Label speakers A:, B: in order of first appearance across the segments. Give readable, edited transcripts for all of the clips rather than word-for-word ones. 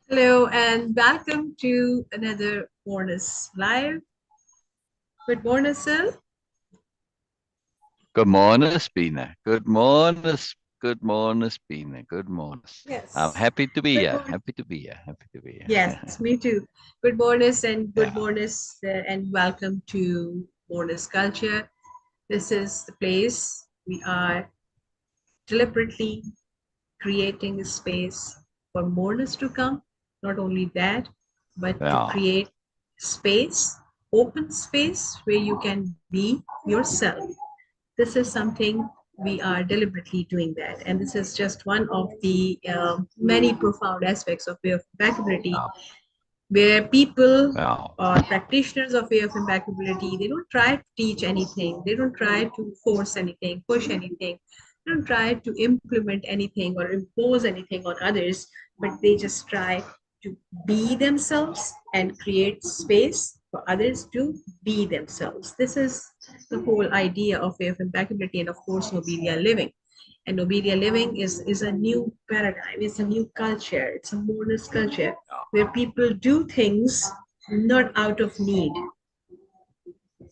A: Hello and welcome to another Moreness Live. Good morning, Syl.
B: Good morning, Beena. Good morning. Good morning, Beena. Good morning.
A: Yes.
B: I'm happy to be
A: Good
B: here.
A: morning.
B: Happy to be here. Happy to be here.
A: Yes, me too. Good morning and good
B: Yeah.
A: morning and welcome to Readyness-Culture. This is the place we are deliberately creating a space for moreness to come. Not only that, but to
B: Yeah.
A: create space, open space where you can be yourself. This is something we are deliberately doing that. And this is just one of the many profound aspects of way-of-impeccability,
B: Yeah.
A: where people
B: Yeah.
A: or practitioners of way-of-impeccability, they don't try to teach anything. They don't try to force anything, push anything. They don't try to implement anything or impose anything on others, but they just try to be themselves and create space for others to be themselves. This is the whole idea of way-of-impeccability and, of course, Nobelia-Living. And Nobelia-Living is a new paradigm, it's a new culture, it's a moreness culture where people do things not out of need.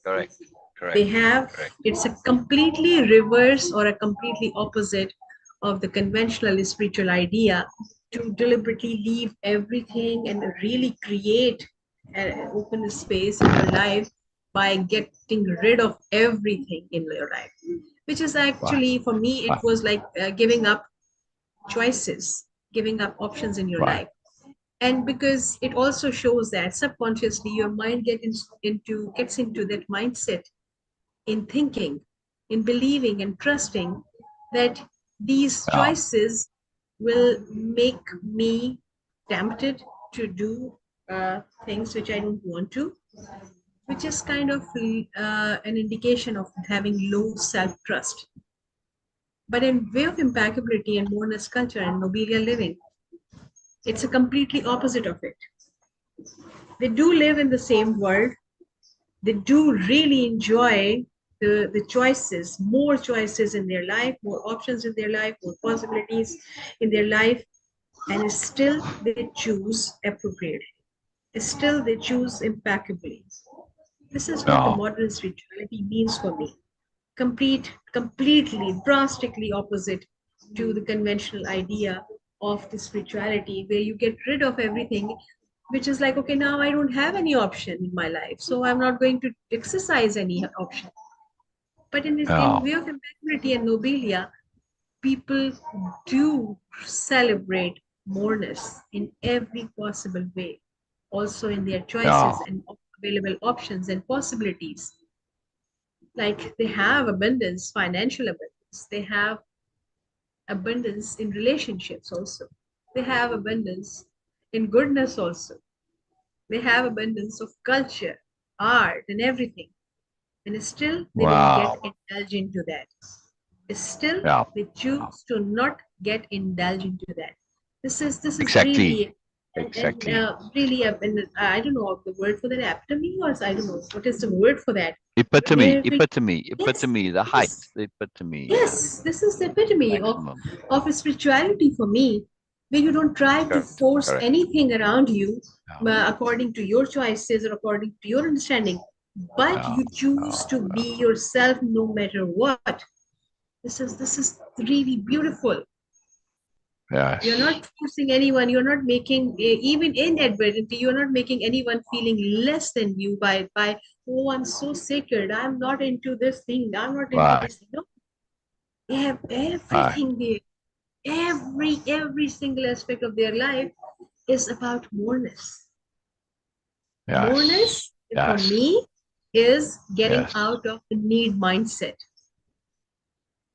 B: Correct. Correct.
A: They have,
B: Correct.
A: it's a completely reverse or a completely opposite of the conventional spiritual idea to deliberately leave everything and really create an open space in your life by getting rid of everything in your life, which is
B: Wow.
A: actually, for me, it
B: Wow.
A: was like giving up choices, giving up options in your
B: Right.
A: life. And because it also shows that subconsciously your mind gets into that mindset in thinking, in believing and trusting that these
B: Yeah.
A: choices will make me tempted to do things which I don't want to, which is kind of an indication of having low self-trust. But in way of impeccability and moreness culture and Nobelia-Living, it's a completely opposite of it. They do live in the same world. They do really enjoy the choices, more choices in their life, more options in their life, more possibilities in their life, and still they choose appropriately. Still they choose impeccably. This is what the
B: Yeah.
A: modern spirituality means for me. Completely, drastically opposite to the conventional idea of the spirituality, where you get rid of everything, which is like, okay, now I don't have any option in my life, so I'm not going to exercise any option. But in this,
B: Yeah.
A: in way of impeccability and nobelia, people do celebrate moreness in every possible way, also in their
B: Yeah.
A: choices and available options and possibilities. Like they have abundance, financial abundance, they have abundance in relationships also, they have abundance in goodness also, they have abundance of culture, art and everything, and still they don't get
B: Wow.
A: indulged into that. Still
B: Yeah.
A: they choose to not get indulged into that. This is
B: Exactly.
A: really and
B: Exactly.
A: really and I don't know the word for that, epitome, or I don't know what is the word for that,
B: Epitome.
A: where we,
B: Epitome.
A: yes,
B: Epitome. The height.
A: yes,
B: The epitome. Yeah.
A: yes, this is the epitome
B: Maximum.
A: of spirituality for me, where you don't try to
B: Correct.
A: force
B: Correct.
A: anything around you
B: Yeah.
A: according to your choices or according to your understanding, but
B: Yeah.
A: you choose
B: Yeah.
A: to be yourself no matter what. This is really beautiful. You're
B: Yes.
A: not forcing anyone. You're not making even inadvertently. You're not making anyone feeling less than you by oh, I'm so sacred. I'm not into this thing. I'm not into
B: Right.
A: this thing. No, they have
B: Right.
A: everything there. Every single aspect of their life is about moreness.
B: Yes.
A: Moreness for
B: Yes.
A: me is getting
B: Yes.
A: out of the need mindset.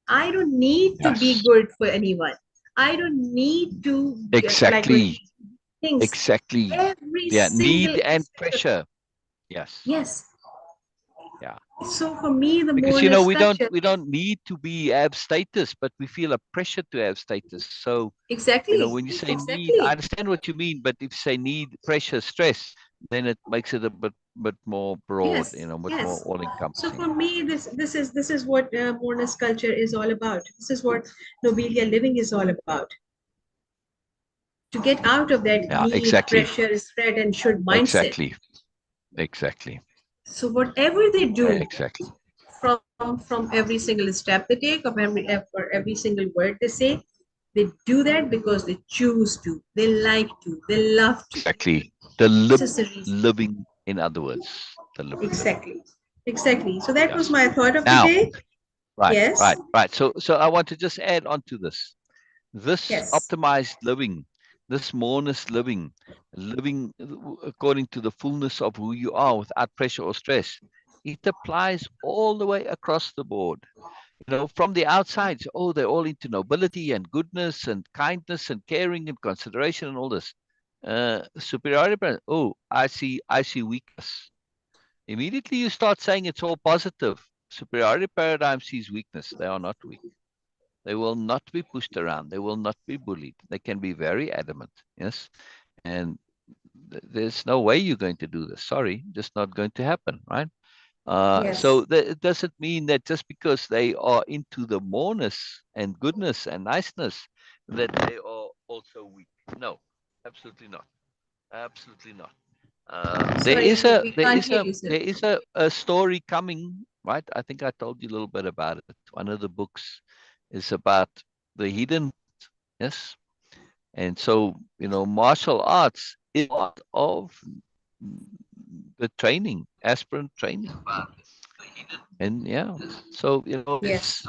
A: I don't need to be
B: Yes.
A: good for anyone. I don't need to like
B: Exactly.
A: things.
B: Exactly.
A: Every
B: Yeah.
A: single
B: Need and
A: aspect of,
B: pressure. Yes.
A: yes.
B: Yeah.
A: So for me, the
B: Because
A: moreness
B: we don't
A: culture,
B: need to be have status, but we feel a pressure to have status. So
A: exactly,
B: when you say need, I
A: exactly.
B: understand what you mean, but if you say need, pressure, stress, then it makes it a bit more broad,
A: Yes,
B: much more
A: yes.
B: all
A: So
B: encompassing.
A: for me, this is what moreness culture is all about. This is what Nobelia living is all about. to get out of that
B: Yeah,
A: need,
B: exactly.
A: pressure, spread, and should mindset.
B: Exactly. Exactly.
A: So whatever they do,
B: Exactly.
A: from every single step they take, of for every single word they say, they do that because they choose to, they like to, they love to.
B: Exactly. The
A: This is the reason.
B: living, in other words, the living.
A: Exactly. Exactly. So that was
B: Yes.
A: my thought of the
B: Now,
A: day.
B: right,
A: Yes.
B: right, right. So I want to just add on to this. This
A: Yes.
B: optimized living, this moreness living, living according to the fullness of who you are without pressure or stress, it applies all the way across the board. You know, from the outside, oh, they're all into nobility and goodness and kindness and caring and consideration and all this. Superiority, oh, I see weakness. Immediately you start saying it's all positive. Superiority paradigm sees weakness. They are not weak. They will not be pushed around. They will not be bullied. They can be very adamant. Yes. And there's no way you're going to do this. Sorry, just not going to happen. Right. So
A: Yes.
B: it doesn't mean that just because they are into the moreness and goodness and niceness that they are also weak. No, absolutely not. Absolutely not.
A: Sorry, we can't hear you, sir.
B: There is a story coming, right? I think I told you a little bit about it. One of the books is about the hidden, yes. And so, you know, martial arts is part of the training, aspirant training. And yeah, so you know,
A: Yes.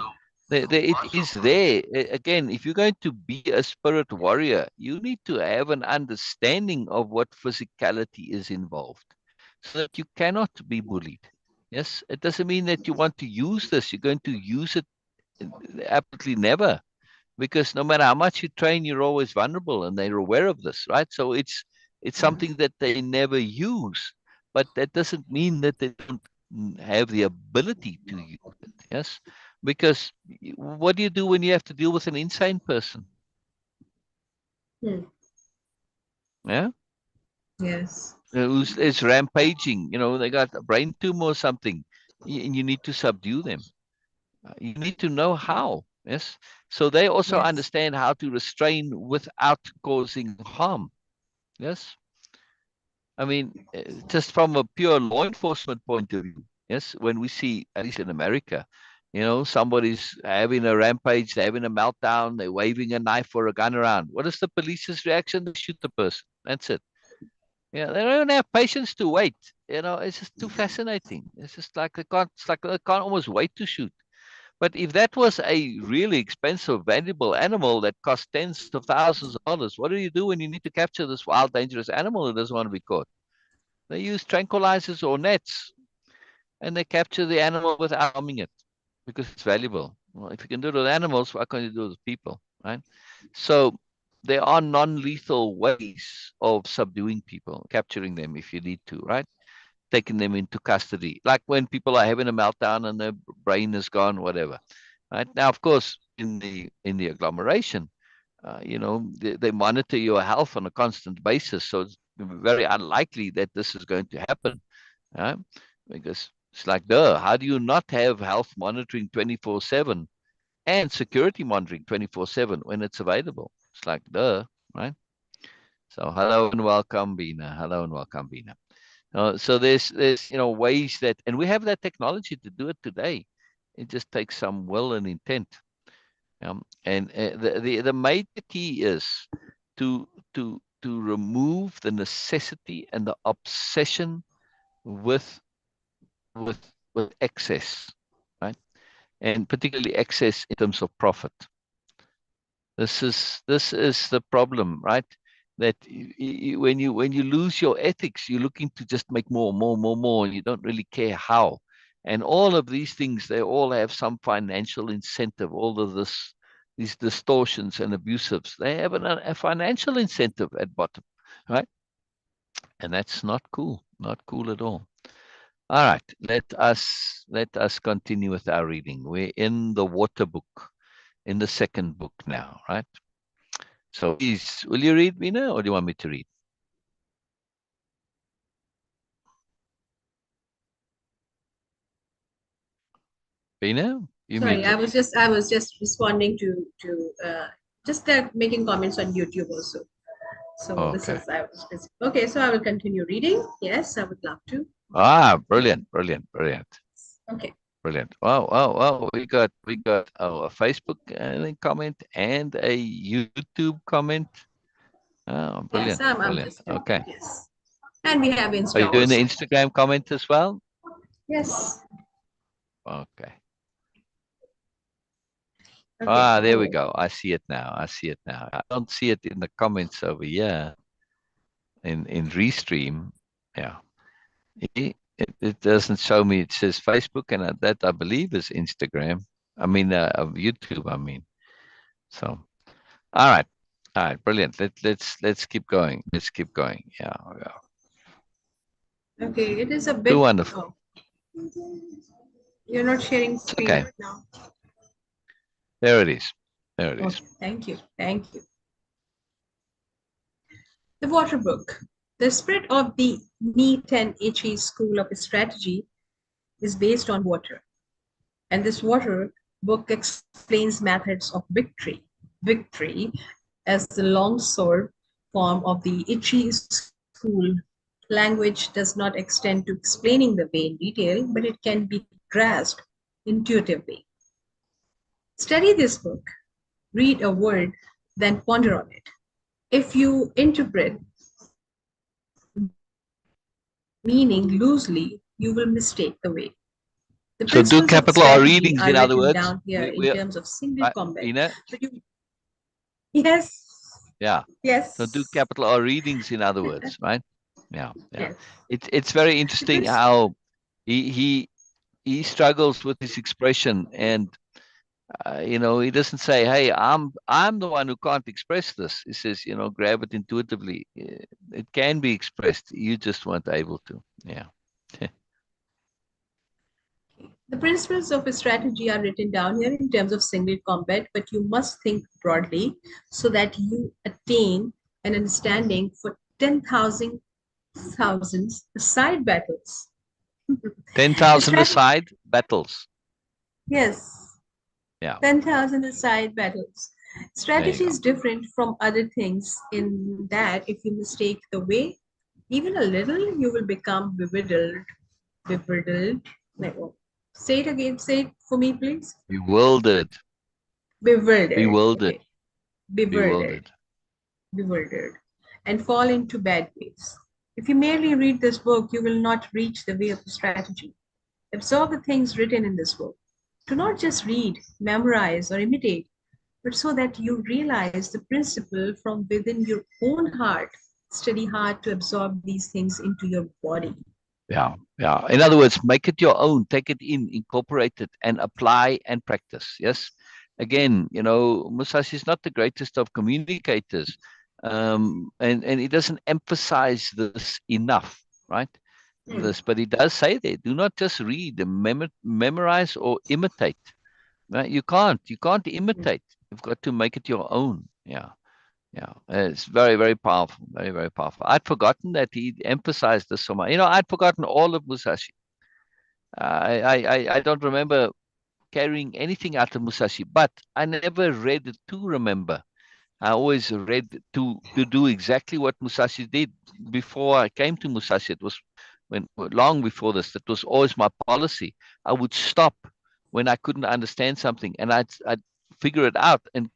B: it is there. Again, if you're going to be a spirit warrior, you need to have an understanding of what physicality is involved, so that you cannot be bullied. Yes, it doesn't mean that you want to use this. You're going to use it absolutely never, because no matter how much you train, you're always vulnerable, and they're aware of this, right? So it's something that they never use, but that doesn't mean that they don't have the ability to use it. Yes, because what do you do when you have to deal with an insane person?
A: Hmm.
B: Yeah,
A: Yes.
B: who's is rampaging. You know, they got a brain tumor or something, and you need to subdue them. You need to know how. Yes, so they also
A: Yes.
B: understand how to restrain without causing harm. Yes. I mean, just from a pure law enforcement point of view, yes, when we see, at least in America, you know, somebody's having a rampage, they're having a meltdown, they're waving a knife or a gun around. What is the police's reaction? They shoot the person. That's it. Yeah, they don't even have patience to wait. You know, it's just too fascinating. It's just like it's like they can't almost wait to shoot. But if that was a really expensive, valuable animal that cost tens of thousands of dollars, what do you do when you need to capture this wild, dangerous animal that doesn't want to be caught? They use tranquilizers or nets, and they capture the animal without harming it because it's valuable. Well, if you can do it with animals, why can't you do it with people, right? So there are non-lethal ways of subduing people, capturing them if you need to, right? Taking them into custody, like when people are having a meltdown and their brain is gone, whatever. Right now, of course, in the agglomeration, you know, they monitor your health on a constant basis, so it's very unlikely that this is going to happen. Right? Because it's like, duh, how do you not have health monitoring 24/7 and security monitoring 24/7 when it's available? It's like, duh, right? So hello and welcome, Beena. Hello and welcome, Beena. So there's you know ways that, and we have that technology to do it today. It just takes some will and intent. And the major key is to to remove the necessity and the obsession with with excess, right? And particularly excess in terms of profit. This is the problem, right? That when you lose your ethics, you're looking to just make more, more, more, more, and you don't really care how. And all of these things, they all have some financial incentive. All of these distortions and abusives, they have a financial incentive at bottom, right? And that's not cool at all. All right, let us continue with our reading. We're in the water book, in the second book now, right? So please, will you read, Mina, or do you want me to read? Mina, you
A: Sorry,
B: muted.
A: I was just responding to just making comments on YouTube also. So this
B: Okay.
A: is, I was busy. Okay, so I will continue reading. Yes, I would love to.
B: Ah, brilliant, brilliant, brilliant,
A: Okay.
B: brilliant. Well, we got a Facebook comment and a YouTube comment. Oh,
A: Yes,
B: brilliant,
A: I'm
B: brilliant.
A: just,
B: Okay.
A: yes. And we have
B: Are you
A: Insta
B: doing the
A: also.
B: Instagram comment as well?
A: Yes.
B: Okay.
A: Okay.
B: Ah, there we
A: Oh,
B: go. I see it now. I see it now. I don't see it in the comments over here in Restream. Yeah. It doesn't show me. It says Facebook, and that I believe is Instagram. I mean, of YouTube. I mean, so all right, brilliant. Let's keep going. Let's keep going. Yeah, yeah.
A: okay. It is a
B: Too
A: bit.
B: wonderful.
A: Oh, you're not sharing
B: It's
A: screen
B: okay.
A: right now.
B: There it is. There it is.
A: Okay. Thank you. Thank you. The Water Book. The spirit of the neat and itchy school of strategy is based on water. And this water book explains methods of victory. Victory as the long-sword form of the itchy school. Language does not extend to explaining the way in detail, but it can be grasped intuitively. Study this book, read a word, then ponder on it. If you interpret meaning loosely, you will mistake the way. The principles of
B: So do
A: strategy are
B: capital R
A: written
B: readings.
A: down
B: In
A: here
B: other
A: in
B: words,
A: terms of
B: we
A: single combat.
B: right,
A: But you,
B: Bina?
A: yes,
B: Yeah. So do
A: yes,
B: capital R readings. In other words, right? Yeah, yeah.
A: yes.
B: It's very
A: The
B: interesting
A: prince,
B: how he he he struggles with his expression, and he doesn't say, "Hey, I'm the one who can't express this." He says, grab it intuitively. It can be expressed. You just weren't able to. Yeah.
A: the principles of strategy are written down here in terms of single combat, but you must think broadly so that you attain an understanding for 10,000 thousands side battles.
B: 10,000
A: Strategy,
B: aside battles.
A: yes,
B: Yeah.
A: 10,000 aside battles.
B: There you
A: Strategy
B: go.
A: is different from other things in that if you mistake the way, even a little, you will become bewildered. Bewildered. Like, oh, say it again. Say it for me, please.
B: Bewildered.
A: Bewildered.
B: Bewildered.
A: Okay. Bewildered.
B: Bewildered.
A: Bewildered. And fall into bad ways. If you merely read this book, you will not reach the way of the strategy. Absorb the things written in this book. Do not just read, memorize, or imitate, but so that you realize the principle from within your own heart. Study hard to absorb these things into your body.
B: Yeah, yeah. In other words, make it your own, take it in, incorporate it, and apply and practice. Yes. Again, Musashi is not the greatest of communicators, and he doesn't emphasize this enough, right?
A: Hmm.
B: This, but he does say that do not just read, memorize, or imitate. Right? You can't imitate. You've got to make it your own. Yeah. Yeah, it's very, very powerful. Very, very powerful. I'd forgotten that he emphasized this so much. I'd forgotten all of Musashi. I don't remember carrying anything out of Musashi, but I never read it to remember. I always read to do exactly what Musashi did. Before I came to Musashi, it was long before this. That was always my policy. I would stop when I couldn't understand something, and I'd figure it out and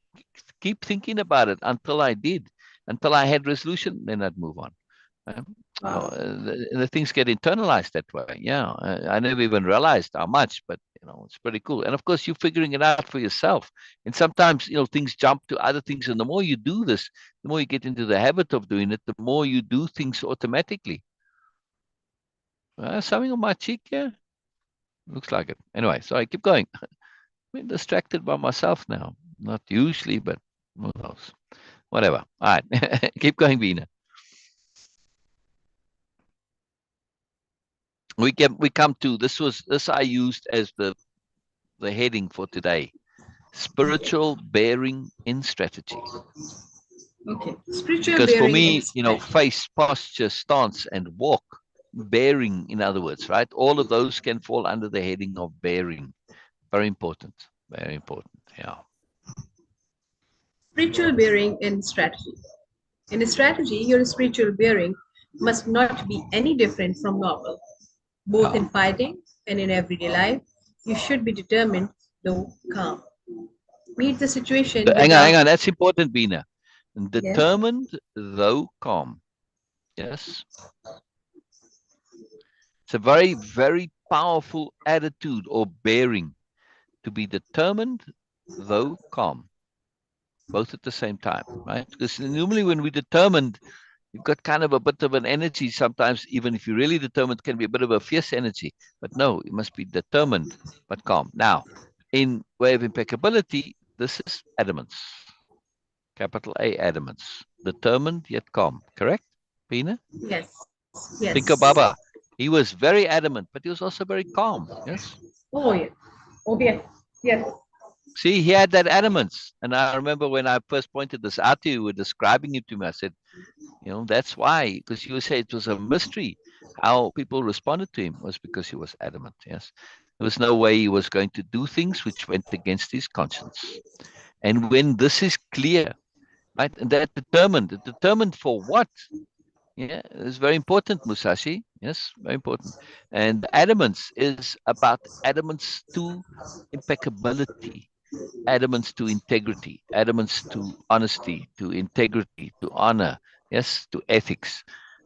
B: keep thinking about it until I did, until I had resolution. Then I'd move on.
A: Wow.
B: The things get internalized that way. Yeah, I never even realized how much, but it's pretty cool. And of course, you're figuring it out for yourself. And sometimes things jump to other things, and the more you do this, the more you get into the habit of doing it, the more you do things automatically. Something on my cheek here looks like it. Anyway, sorry, keep going. I'm been distracted by myself now. Not usually, but who knows? Whatever. All right, keep going, Beena. We come to this I used as the heading for today. Spiritual bearing in strategy.
A: Okay. Spiritual
B: Because for
A: bearing in
B: me,
A: strategy.
B: face, posture, stance, and walk, bearing, in other words, right? All of those can fall under the heading of bearing. Very important. Very important. Yeah.
A: Spiritual bearing in strategy. In a strategy, your spiritual bearing must not be any different from normal. Both
B: Yeah.
A: in fighting and in everyday life, you should be determined, though calm. Meet the situation
B: Hang on, hang
A: without.
B: on. That's important, Beena.
A: Yes.
B: Determined, though calm. Yes. It's a very, very powerful attitude or bearing to be determined, though calm, both at the same time, right? Because normally when we're determined, you've got kind of a bit of an energy. Sometimes, even if you're really determined, can be a bit of a fierce energy. But no, you must be determined but calm. Now, in Way of Impeccability, this is adamance, capital A adamance, determined yet calm. Correct, Pina?
A: Yes. Yes.
B: Think of Baba. He was very adamant, but he was also very calm. Yes.
A: Oh, yeah. Oh, yeah. Yes.
B: See, he had that adamance. And I remember when I first pointed this out to you, were describing it to me, I said, that's why, because you say it was a mystery how people responded to him was because he was adamant. Yes. There was no way he was going to do things which went against his conscience. And when this is clear, right, and that determined for what? Yeah, it's very important, Musashi. Yes, very important. And adamance is about adamance to impeccability, adamance to integrity, adamance to honesty, to integrity, to honor, yes, to ethics.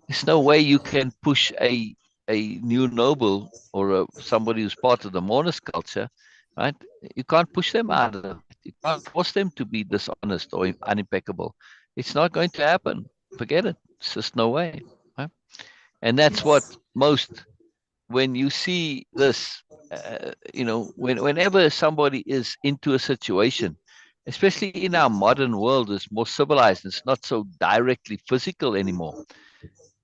B: There's no way you can push a new noble or somebody who's part of the Moreness culture, right? You can't push them out of it. You can't force them to be dishonest or unimpeccable. It's not going to happen. Forget it. It's just no way. Right? And that's what
A: Yes.
B: most when you see this, whenever somebody is into a situation, especially in our modern world, it's more civilized. It's not so directly physical anymore.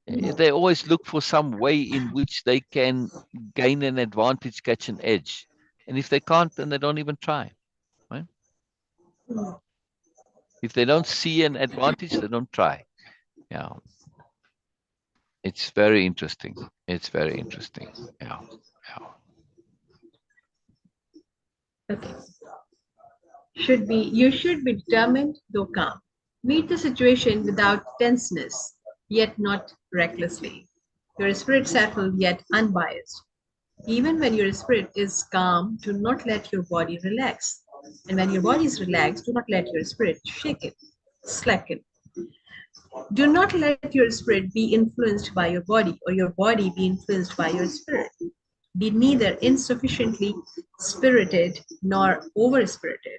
B: They always look for some way in which they can gain an advantage, catch an edge. And if they can't, then they don't even try. Right? If they don't see an advantage, they don't try. Yeah, it's very interesting. It's very interesting. Yeah, yeah.
A: Okay. You should be determined, though calm. Meet the situation without tenseness, yet not recklessly. Your spirit settled, yet unbiased. Even when your spirit is calm, do not let your body relax. And when your body is relaxed, do not let your spirit shake it, slacken. Do not let your spirit be influenced by your body or your body be influenced by your spirit. Be neither insufficiently spirited nor over spirited.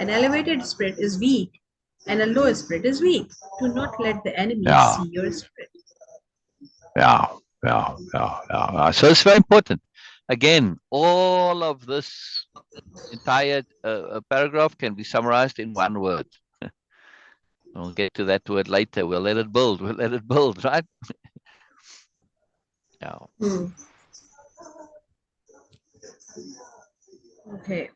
A: An elevated spirit is weak, and a low spirit is weak. Do not let the enemy
B: Yeah.
A: see your spirit.
B: Yeah, yeah. So it's very important. Again, all of this entire paragraph can be summarized in one word. We'll get to that word later. We'll let it build. We'll let it build, right? Yeah.
A: Hmm. Okay.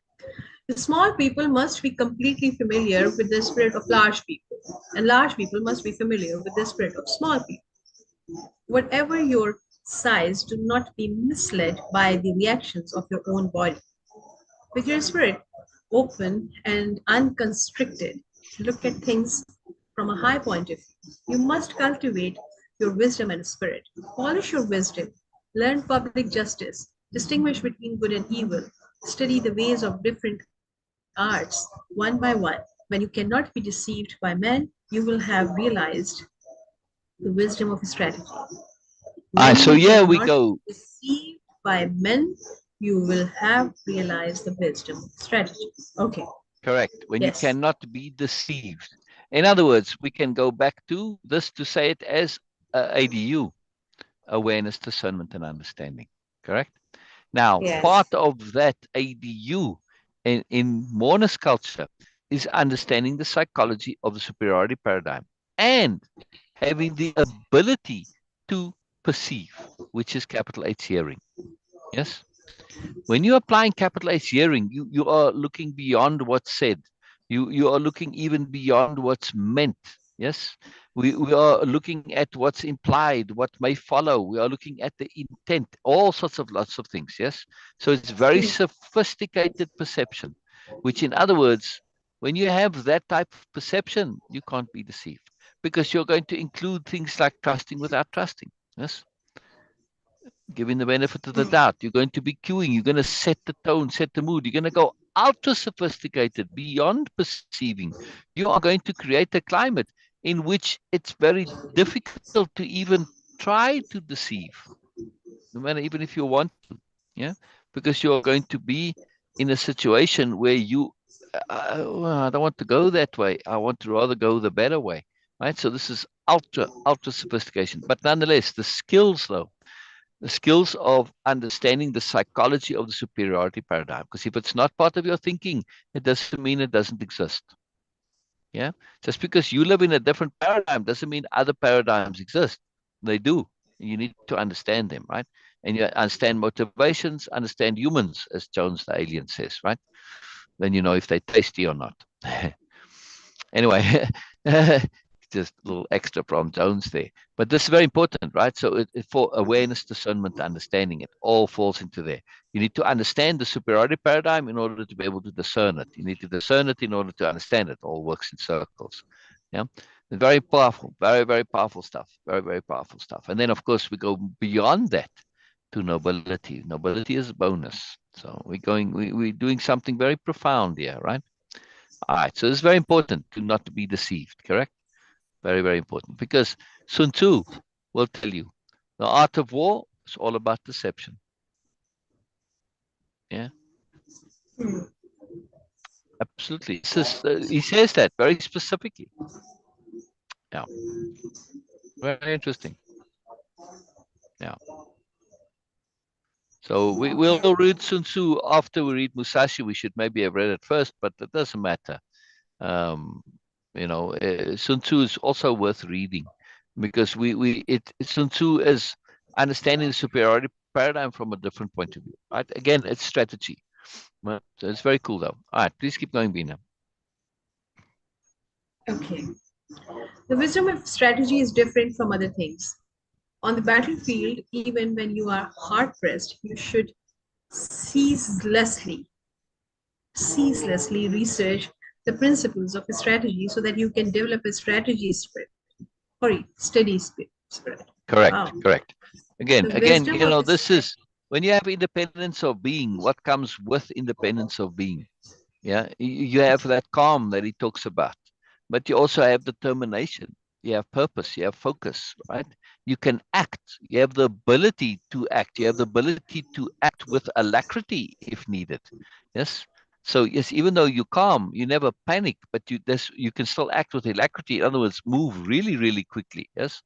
A: The small people must be completely familiar with the spirit of large people, and large people must be familiar with the spirit of small people. Whatever your size, do not be misled by the reactions of your own body. With your spirit open and unconstricted, look at things from a high point of view. You must cultivate your wisdom and spirit. Polish your wisdom. Learn public justice. Distinguish between good and evil. Study the ways of different arts one by one. When you cannot be deceived by men, you will have realized the wisdom of strategy. When
B: All right.
A: you
B: So here we
A: cannot
B: go.
A: be deceived by men, you will have realized the wisdom of strategy. Okay.
B: Correct. When you
A: Yes.
B: cannot be deceived. In other words, we can go back to this to say it as ADU, awareness, discernment, and understanding. Correct. Now,
A: Yes.
B: part of that ADU in Moreness culture is understanding the psychology of the superiority paradigm and having the ability to perceive, which is capital H hearing. Yes. When you're applying capital H hearing, you are looking beyond what's said. You are looking even beyond what's meant. Yes. We are looking at what's implied, what may follow. We are looking at the intent, all sorts of lots of things. Yes. So it's very sophisticated perception, which in other words, When you have that type of perception, you can't be deceived because you're going to include things like trusting without trusting. Yes. Giving the benefit of the
A: Hmm.
B: doubt. You're going to be cueing. You're going to set the tone, set the mood. You're going to go ultra sophisticated, beyond perceiving. You are going to create a climate in which it's very difficult to even try to deceive, no matter even if you want to. Yeah, because you're going to be in a situation where well, I don't want to go that way. I want to rather go the better way. Right. So this is ultra sophistication. But nonetheless, the skills though, the skills of understanding the psychology of the superiority paradigm. Because if it's not part of your thinking, it doesn't mean it doesn't exist. Yeah. Just because you live in a different paradigm doesn't mean other paradigms exist. They do. You need to understand them, right? And you understand motivations, understand humans, as Jones the alien says, right? Then you know if they're tasty or not. Anyway, just a little extra from Jones there. But this is very important, right? So for awareness, discernment, understanding, it all falls into there. You need to understand the superiority paradigm in order to be able to discern it. You need to discern it in order to understand it. All works in circles. Yeah. Very powerful, very powerful stuff. Very powerful stuff. And then, of course, we go beyond that to nobility. Nobility is a bonus. So we're doing something very profound here, right? All right. So it's very important to not to be deceived, correct? Very important. Because Sun Tzu will tell you the art of war is all about deception. Yeah,
A: Hmm.
B: absolutely. He says that very specifically. Yeah, very interesting. Yeah. So we'll read Sun Tzu after we read Musashi. We should maybe have read it first, but it doesn't matter. Um, Sun Tzu is also worth reading because Sun Tzu is understanding the superiority paradigm from a different point of view. Right? Again, it's strategy. Right? So it's very cool though. All right, please keep going, Beena.
A: Okay. The wisdom of strategy is different from other things. On the battlefield, even when you are hard pressed, you should ceaselessly, ceaselessly research the principles of a strategy so that you can develop a strategy spirit. Sorry, steady spirit. Wow.
B: Correct. Again,
A: The
B: again,
A: wisdom of a
B: this
A: strategy.
B: is when you have independence of being. What comes with independence of being? Yeah, you have that calm that he talks about, but you also have determination. You have purpose. You have focus, right? You can act. You have the ability to act. You have the ability to act with alacrity if needed. Yes. So yes, even though you calm, you never panic, but you can still act with alacrity. In other words, move really quickly. Yes,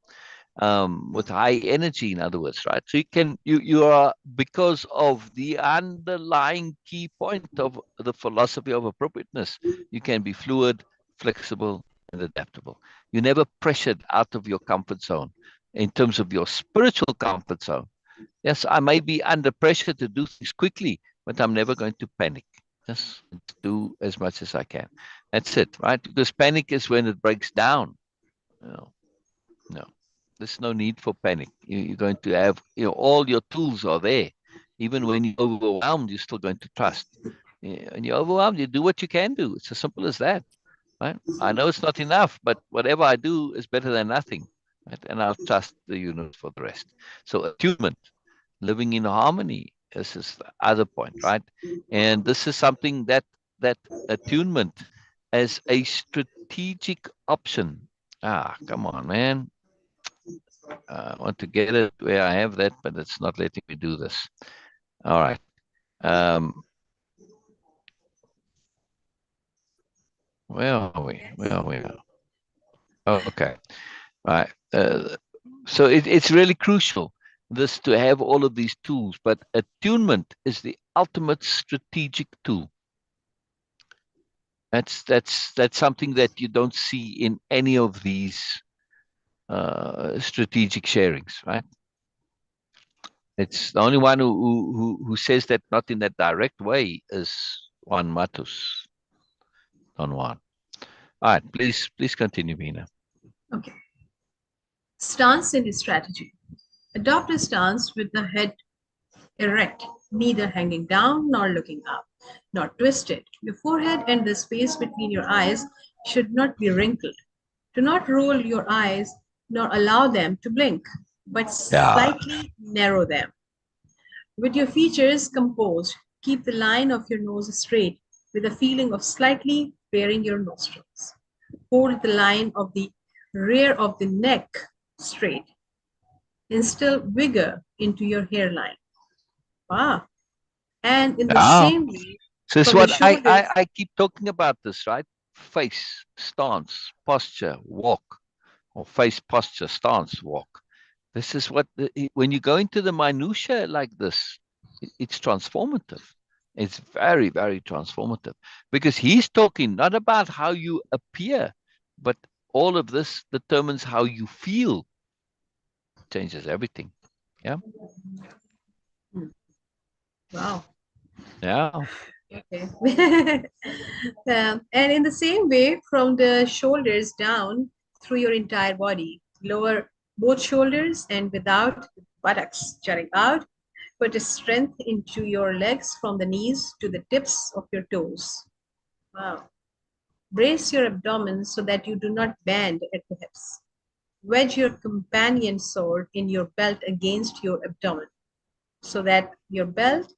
B: with high energy, in other words, right? So you are, because of the underlying key point of the philosophy of appropriateness, you can be fluid, flexible, and adaptable. You're never pressured out of your comfort zone in terms of your spiritual comfort zone. Yes, I may be under pressure to do things quickly, but I'm never going to panic. Just do as much as I can. That's it, right? Because panic is when it breaks down. No, no. There's no need for panic. You're going to have, all your tools are there. Even when you're overwhelmed, you're still going to trust. Yeah, and you're overwhelmed, you do what you can do. It's as simple as that, right? I know it's not enough, but whatever I do is better than nothing, right? And I'll trust the universe for the rest. So attunement, living in harmony, this is the other point, right? And this is something that attunement as a strategic option. Come on, man. I want to get it where I have that, but it's not letting me do this. All right. Um, where are we? Where are we now? Okay. Right. So it's really crucial this to have all of these tools, but attunement is the ultimate strategic tool. That's something that you don't see in any of these strategic sharings, right? It's the only one who says that not in that direct way is Juan Matus, Don Juan. All right, please continue, Beena.
A: Okay. Stance in strategy. Adopt a stance with the head erect, neither hanging down nor looking up. not twisted. Your forehead and the space between your eyes should not be wrinkled. Do not roll your eyes nor allow them to blink, but
B: Yeah.
A: slightly narrow them. With your features composed, keep the line of your nose straight with a feeling of slightly baring your nostrils. Hold the line of the rear of the neck straight. Instill vigor into your hairline. Wow. And in the
B: Yeah.
A: same way,
B: So it's
A: from the
B: what
A: shoulders,
B: I keep talking about this, right? Face, stance, posture, walk, or face, posture, stance, walk. This is what, when you go into the minutia like this, it's transformative. It's very, very transformative because he's talking not about how you appear, but all of this determines how you feel, changes everything. Yeah.
A: hmm, wow.
B: Yeah.
A: Okay. And in the same way, from the shoulders down through your entire body, lower both shoulders and without buttocks jutting out. Put a strength into your legs from the knees to the tips of your toes. Wow. Brace your abdomen so that you do not bend at the hips. Wedge your companion sword in your belt against your abdomen so that your belt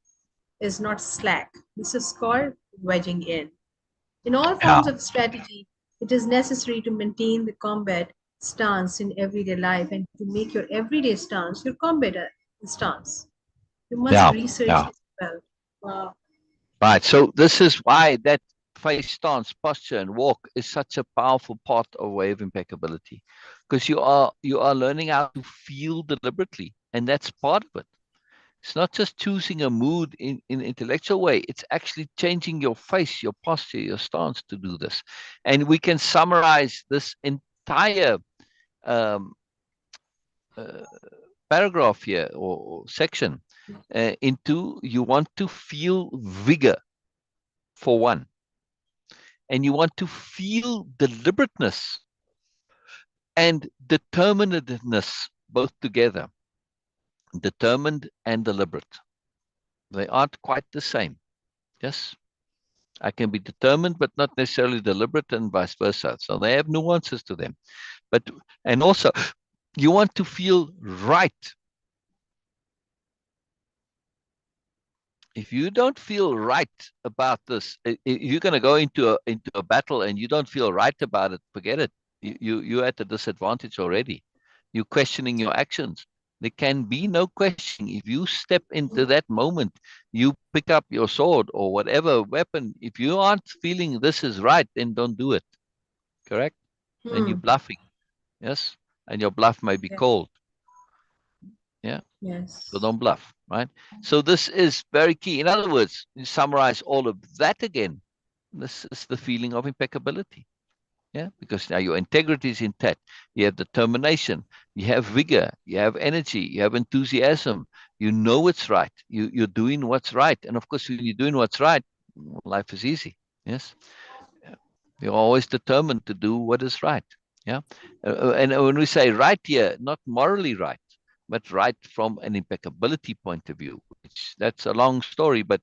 A: is not slack. This is called wedging in. In all
B: Yeah.
A: forms of strategy, it is necessary to maintain the combat stance in everyday life and to make your everyday stance your combat stance. You must
B: Yeah.
A: research
B: Yeah.
A: this well. Wow.
B: Right. So this is why that face, stance, posture, and walk is such a powerful part of way of impeccability, because you are learning how to feel deliberately, and that's part of it. It's not just choosing a mood in intellectual way. It's actually changing your face, your posture, your stance to do this. And we can summarize this entire um, uh, paragraph here or section into you want to feel vigor for one, and you want to feel deliberateness and determinedness both together. Determined and deliberate. They aren't quite the same. Yes. I can be determined, but not necessarily deliberate, and vice versa. So they have nuances to them. But, and also, you want to feel right. If you don't feel right about this, you're going to go into a battle and you don't feel right about it. Forget it. You're at a disadvantage already. You're questioning your actions. There can be no questioning. If you step into that moment, you pick up your sword or whatever weapon. If you aren't feeling this is right, then don't do it. Correct? Then you're
A: Hmm.
B: bluffing. Yes, and your bluff may be
A: Yeah.
B: cold. Yeah. So
A: Yes.
B: don't bluff, right? So this is very key. In other words, you summarize all of that again. This is the feeling of impeccability. Yeah, because now your integrity is intact. You have determination, you have vigor, you have energy, you have enthusiasm. You know it's right. You're doing what's right. And of course, when you're doing what's right, life is easy. Yes. Yeah. You're always determined to do what is right. Yeah. And when we say right here, not morally right, but right from an impeccability point of view, which that's a long story, but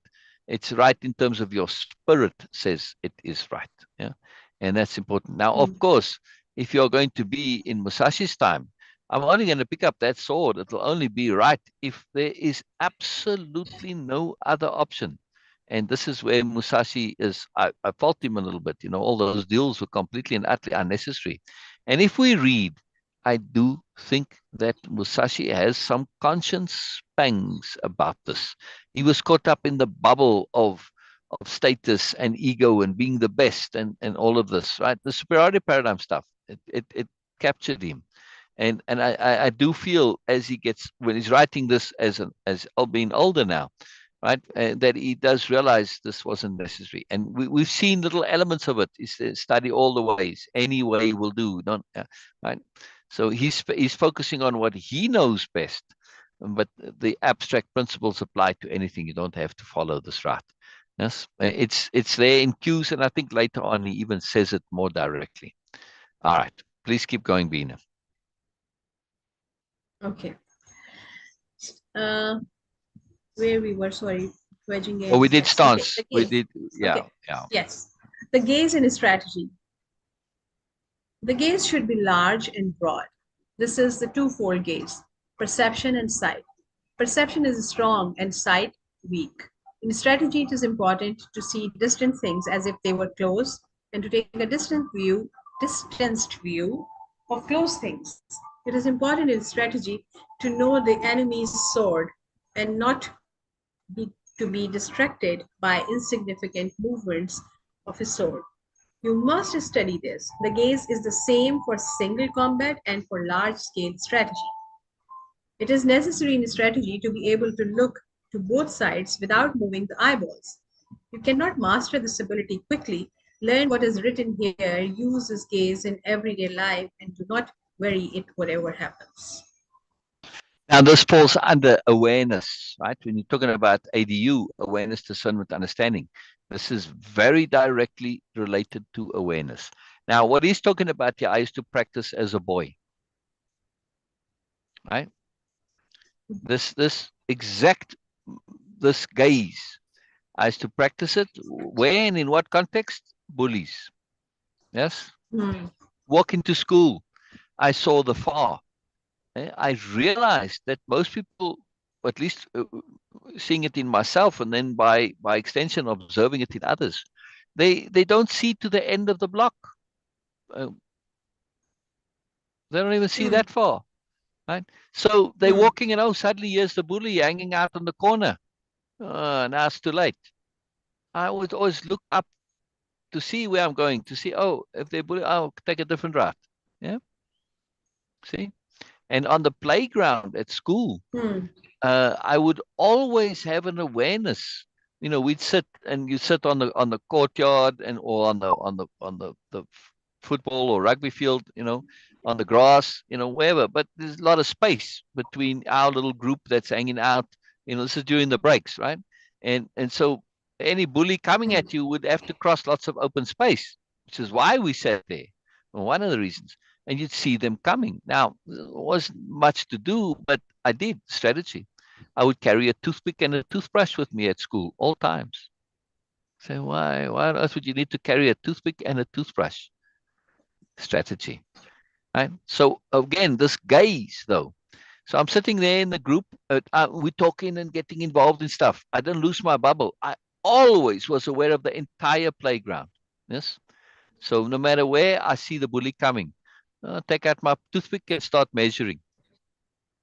B: it's right in terms of your spirit says it is right. Yeah. And that's important. Now, of
A: Hmm.
B: course, if you're going to be in Musashi's time, I'm only going to pick up that sword. It'll only be right if there is absolutely no other option. And this is where Musashi is, I fault him a little bit. All those deals were completely and utterly unnecessary. And if we read, I do think that Musashi has some conscience pangs about this. He was caught up in the bubble of status and ego and being the best and all of this, right? The superiority paradigm stuff, it captured him. And I do feel as he gets, when he's writing this as being older now, right, that he does realize this wasn't necessary. And we've seen little elements of it. He says, study all the ways, any way will do. Don't right. So he's focusing on what he knows best, but the abstract principles apply to anything. You don't have to follow this route. Yes, it's there in cues, and I think later on he even says it more directly. All right, please keep going, Beena.
A: Okay. Uh, where we were, sorry. Wedging
B: Well, we
A: in,
B: did
A: yes. Okay,
B: stance.
A: the
B: We
A: gaze.
B: did, yeah,
A: Okay,
B: yeah.
A: yes. The gaze and strategy. The gaze should be large and broad. This is the twofold gaze, perception and sight. Perception is strong and sight weak. In strategy, it is important to see distant things as if they were close and to take a distanced view of close things. It is important in strategy to know the enemy's sword and not to be distracted by insignificant movements of his sword. You must study this. The gaze is the same for single combat and for large scale strategy. It is necessary in strategy to be able to look to both sides without moving the eyeballs. You cannot master this ability quickly. Learn what is written here, use this gaze in everyday life, and do not worry it whatever happens.
B: Now, this falls under awareness, right? When you're talking about ADU, awareness, discernment, understanding, this is very directly related to awareness. Now, what he's talking about here, I used to practice as a boy, right? This exact, this gaze, I used to practice it. Where and in what context? Bullies, yes?
A: Hmm.
B: Walk into school, I saw the far. I realized that most people, at least seeing it in myself and then by extension observing it in others, they don't see to the end of the block. Uh, they don't even see
A: Hmm.
B: that far, right? So they're
A: Hmm.
B: walking and, oh, suddenly here's the bully hanging out on the corner. Now it's too late. I would always look up to see where I'm going, to see, oh, if they bully, I'll take a different route. Yeah, see? And on the playground at school,
A: Hmm.
B: I would always have an awareness. You know, we'd sit and you sit on the courtyard and or on the football or rugby field, you know, on the grass, you know, wherever. But there's a lot of space between our little group that's hanging out. You know, this is during the breaks, right? And so any bully coming
A: Hmm.
B: at you would have to cross lots of open space, which is why we sat there. Well, one of the reasons. And you'd see them coming. Now, there wasn't much to do, but I did strategy. I would carry a toothpick and a toothbrush with me at school all times. Say, why? Why on earth would you need to carry a toothpick and a toothbrush? Strategy, right? So again, this gaze, though. So I'm sitting there in the group. We're talking and getting involved in stuff. I didn't lose my bubble. I always was aware of the entire playground. Yes. So no matter where I see the bully coming, take out my toothpick and start measuring.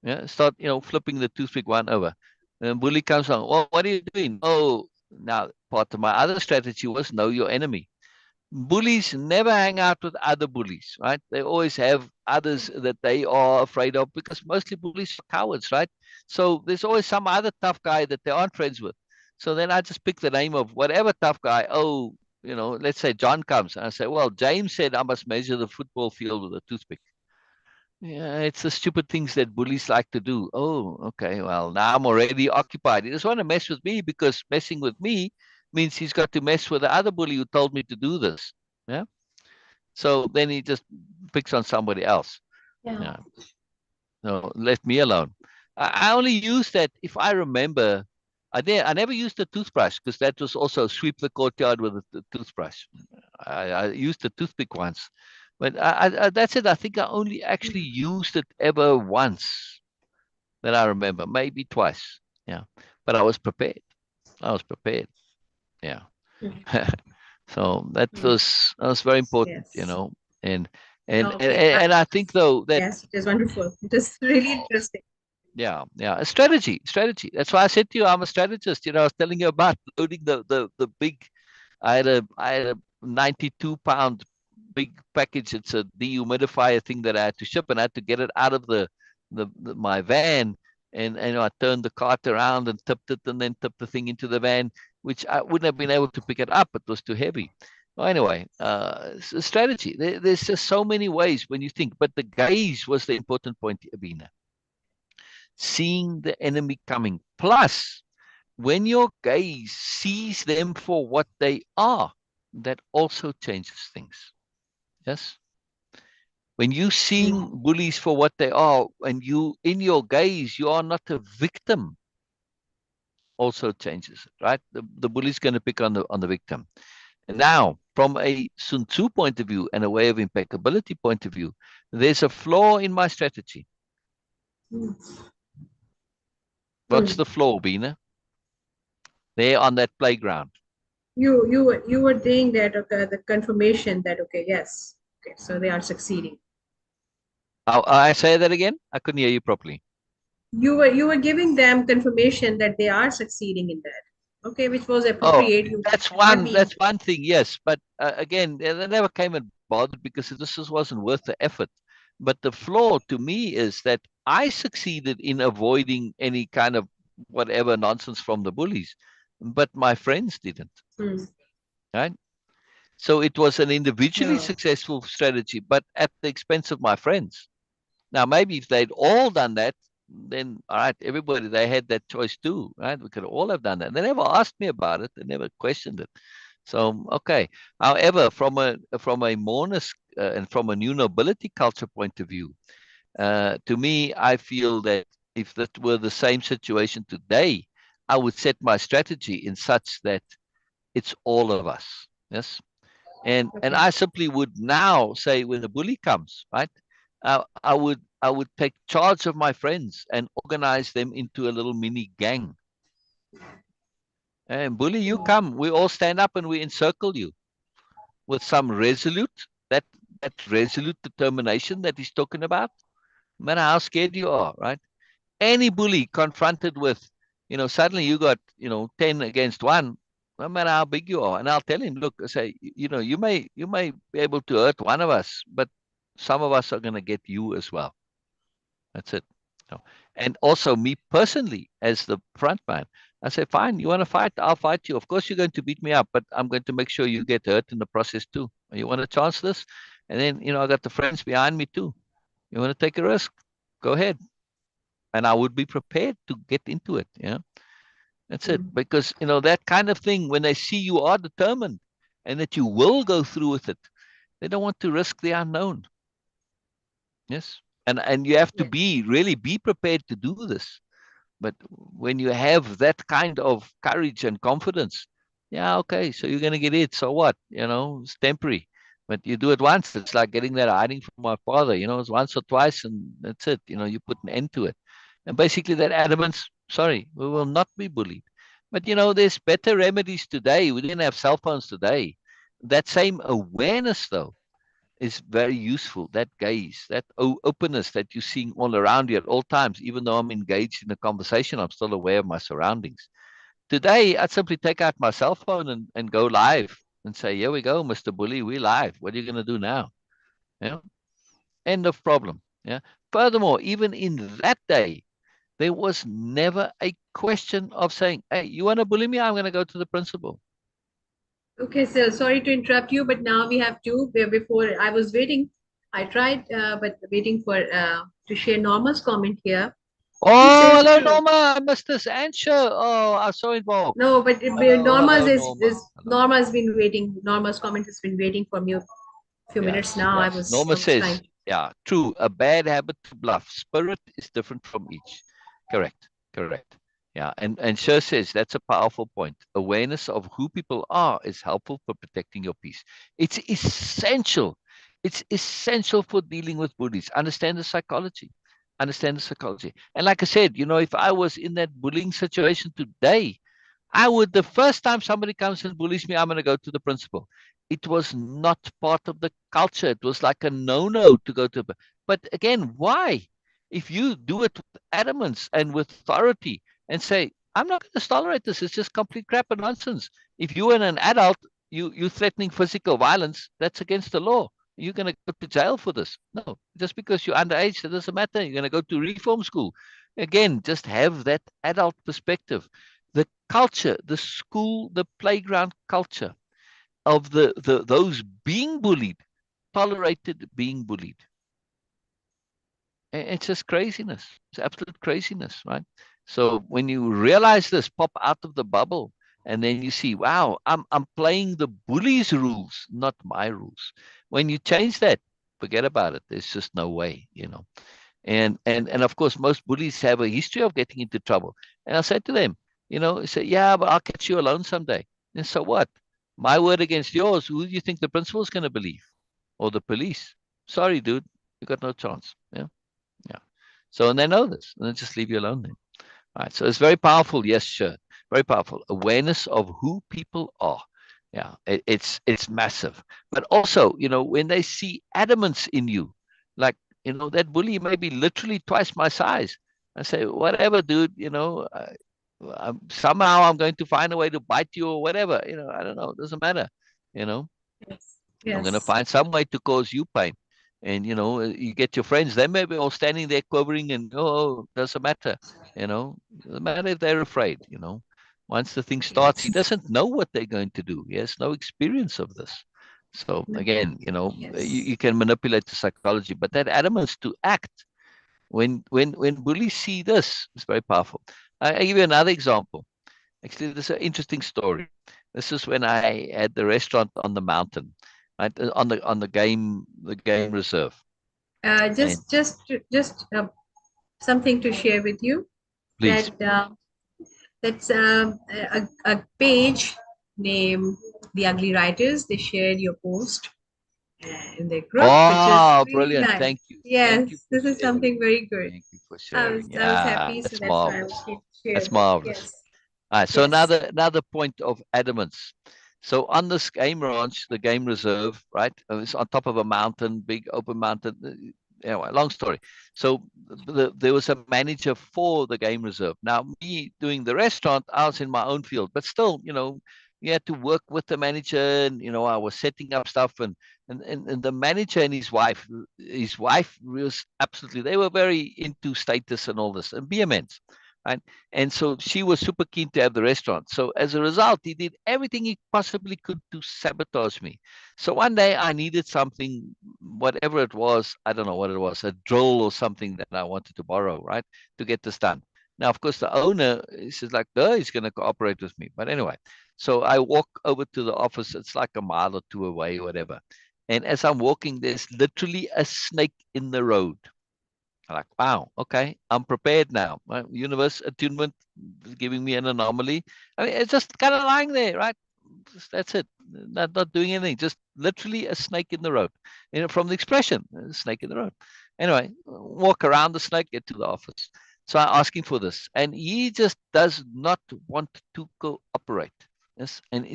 B: Yeah, start, flipping the toothpick one over. And bully comes on. Well, what are you doing? Oh, now part of my other strategy was know your enemy. Bullies never hang out with other bullies, right? They always have others that they are afraid of because mostly bullies are cowards, right? So there's always some other tough guy that they aren't friends with. So then I just pick the name of whatever tough guy. Oh, let's say John comes. And I say, well, James said I must measure the football field with a toothpick. Yeah, it's the stupid things that bullies like to do. Oh, okay. Well, now I'm already occupied. He doesn't want to mess with me because messing with me means he's got to mess with the other bully who told me to do this. Yeah. So then he just picks on somebody else.
A: Yeah.
B: Yeah. No, let me alone. I only use that if I remember. I never used the toothbrush because that was also sweep the courtyard with the toothbrush. I used the toothpick once, but that's it. I think I only actually used it ever once that I remember, maybe twice. Yeah, but I was prepared. I was prepared. Yeah.
A: Hmm.
B: So that
A: Hmm.
B: was very important,
A: Yes.
B: and and and,
A: Okay.
B: and I think though that
A: Yes, it is wonderful. It is really interesting.
B: yeah, a strategy. That's why I said to you, I'm a strategist. I was telling you about loading the big. I had a 92-pound big package. It's a dehumidifier thing that I had to ship, and I had to get it out of my van. And I turned the cart around and tipped it, and then tipped the thing into the van, which I wouldn't have been able to pick it up. It was too heavy. Well, anyway, strategy. There's just so many ways when you think, but the gaze was the important point, Abina. Seeing the enemy coming. Plus, when your gaze sees them for what they are, that also changes things. Yes. When you
A: Hmm.
B: seeing bullies for what they are, and you in your gaze, you are not a victim. also changes it, right? The bully's going to pick on the victim. And now, from a Sun Tzu point of view and a way of impeccability point of view, there's a flaw in my strategy. What's
A: Mm.
B: the flaw, Beena? There on that playground.
A: You were doing that, okay, the confirmation that, okay, yes, okay, so they are succeeding.
B: I say that again. I couldn't hear you properly.
A: You were giving them confirmation that they are succeeding in that, okay, which was
B: Oh,
A: appropriate. You
B: that's
A: should not
B: one.
A: be.
B: That's one thing. Yes, but again, they never came and bothered because this just wasn't worth the effort. But the flaw to me is that I succeeded in avoiding any kind of whatever nonsense from the bullies, but my friends didn't.
A: Hmm.
B: Right? So it was an individually
A: No.
B: successful strategy, but at the expense of my friends. Now, maybe if they'd all done that, then all right, everybody they had that choice too, right? We could all have done that. They never asked me about it. They never questioned it. So okay. However, from a Moreness and from a new nobility culture point of view, to me, I feel that if that were the same situation today, I would set my strategy in such that it's all of us. Yes. And
A: Okay.
B: I simply would now say when a bully comes, right, I would take charge of my friends and organize them into a little mini gang. And bully, you come, we all stand up and we encircle you with some that resolute determination that he's talking about. No matter how scared you are, right? Any bully confronted with, suddenly you got, 10 against one, no matter how big you are. And I'll tell him, look, I say, you may be able to hurt one of us, but some of us are going to get you as well. That's it. You know. And also me personally, as the front man, I say, fine, you want to fight? I'll fight you. Of course, you're going to beat me up, but I'm going to make sure you get hurt in the process too. You want to chance this? And then, I got the friends behind me too. You want to take a risk? Go ahead. And I would be prepared to get into it. That's it.
A: Hmm.
B: Because, that kind of thing, when they see you are determined and that you will go through with it, they don't want to risk the unknown. Yes. And you have to
A: Yeah.
B: really be prepared to do this. But when you have that kind of courage and confidence, yeah, okay, so you're going to get it. So what? It's temporary. But you do it once. It's like getting that hiding from my father. It's once or twice and that's it. You put an end to it. And basically that adamants, sorry, we will not be bullied. But there's better remedies today. We didn't have cell phones today. That same awareness, though, is very useful. That gaze, that openness that you're seeing all around you at all times, even though I'm engaged in a conversation, I'm still aware of my surroundings. Today, I'd simply take out my cell phone and go live and say, here we go, Mr. Bully, we live. What are you going to do now? Yeah. End of problem. Yeah. Furthermore, even in that day, there was never a question of saying, hey, you want to bully me? I'm going to go to the principal.
A: Okay, so sorry to interrupt you, but now we have to. Before I was waiting, I tried, but waiting for to share Norma's comment here. He
B: Oh,
A: says
B: hello,
A: true.
B: Norma. I missed this answer. Oh, I'm so involved.
A: No, but
B: Hello,
A: Norma's
B: hello,
A: is
B: Norma. Hello.
A: Norma's been waiting. Norma's comment has been waiting for me a few minutes
B: Yes,
A: now. I
B: yes.
A: was I
B: Norma
A: was trying.
B: says, yeah, true. A bad habit to bluff. Spirit is different from each. Correct, correct. Yeah, and Sher says that's a powerful point. Awareness of who people are is helpful for protecting your peace. It's essential. It's essential for dealing with bullies. Understand the psychology. Understand the psychology. And like I said, if I was in that bullying situation today, I would, the first time somebody comes and bullies me, I'm going to go to the principal. It was not part of the culture. It was like a no-no to go to. But again, why? If you do it with adamance and with authority and say, I'm not going to tolerate this. It's just complete crap and nonsense. If you're an adult, you threatening physical violence, that's against the law. You're going to go to jail for this. No, just because you're underage, that doesn't matter. You're going to go to reform school. Again, just have that adult perspective. The culture, the school, the playground culture of those being bullied, tolerated being bullied. It's just craziness. It's absolute craziness, right? So when you realize this, pop out of the bubble, and then you see, wow, I'm playing the bully's rules, not my rules. When you change that, forget about it. There's just no way. And of course, most bullies have a history of getting into trouble. And I said to them, You say, yeah, but I'll catch you alone someday. And so what? My word against yours. Who do you think the principal's going to believe? Or the police? Sorry, dude. You got no chance. Yeah. Yeah. So, and they know this, and they just leave you alone then. Right. So it's very powerful. Yes, sure. Very powerful. Awareness of who people are. Yeah. It's massive. But also, when they see adamance in you, like, that bully may be literally twice my size. I say, whatever, dude, somehow I'm going to find a way to bite you or whatever. I don't know. It doesn't matter. You know,
A: Yes.
B: I'm going to
A: Yes.
B: find some way to cause you pain. And, you get your friends, they may be all standing there quivering and, oh, doesn't matter. Doesn't matter if they're afraid. Once the thing starts, he
A: Yes.
B: doesn't know what they're going to do. He has no experience of this. So
A: Mm.
B: again, you
A: Yes.
B: can manipulate the psychology, but that adamance to act when bullies see this, it's very powerful. I give you another example. Actually, this is an interesting story. This is when I had the restaurant on the mountain, right, on the game reserve. And
A: Just something to share with you
B: please,
A: that that's a page named The Ugly Writers. They shared your post in their group, which is
B: oh,
A: really
B: brilliant!
A: nice.
B: Thank you
A: Yes,
B: for
A: this is
B: sharing.
A: something very good.
B: Thank you for
A: I was
B: sharing.
A: I was
B: Yeah,
A: happy, so
B: that's
A: that's why I
B: marvelous.
A: was here to
B: That's
A: share.
B: marvelous.
A: Yes,
B: All right, so
A: yes.
B: another point of adamance. So on this game ranch, the game reserve, right? It's on top of a mountain, big open mountain. Anyway, long story. So there was a manager for the game reserve. Now, me doing the restaurant, I was in my own field, but still, you had to work with the manager, and I was setting up stuff, and the manager and his wife was absolutely. They were very into status and all this, and be immense. Right? And so she was super keen to have the restaurant. So as a result, he did everything he possibly could to sabotage me. So one day I needed something, whatever it was, I don't know what it was, a drill or something that I wanted to borrow, right, to get this done. Now, of course, the owner is like, no, he's going to cooperate with me. But anyway, so I walk over to the office. It's like a mile or two away, or whatever. And as I'm walking, there's literally a snake in the road. I'm like, wow, okay, I'm prepared now. My universe attunement is giving me an anomaly. I mean, it's just kind of lying there, right? That's it. Not doing anything. Just literally a snake in the road. From the expression, a snake in the road. Anyway, walk around the snake, get to the office. So I ask him for this, and he just does not want to cooperate. Yes, and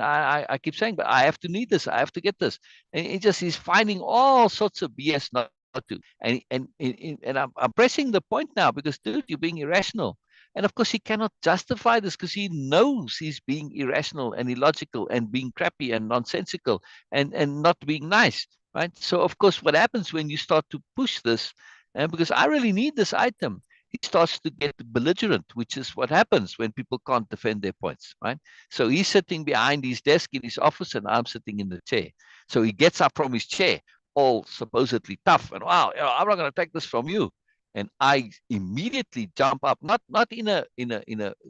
B: I keep saying, but I have to need this. I have to get this, and he's finding all sorts of BS not to. And I'm pressing the point now because, dude, you're being irrational. And of course, he cannot justify this because he knows he's being irrational and illogical and being crappy and nonsensical and not being nice, right? So, of course, what happens when you start to push this, because I really need this item, he starts to get belligerent, which is what happens when people can't defend their points, right? So he's sitting behind his desk in his office, and I'm sitting in the chair. So he gets up from his chair, all supposedly tough, and wow, I'm not going to take this from you. And I immediately jump up, not in a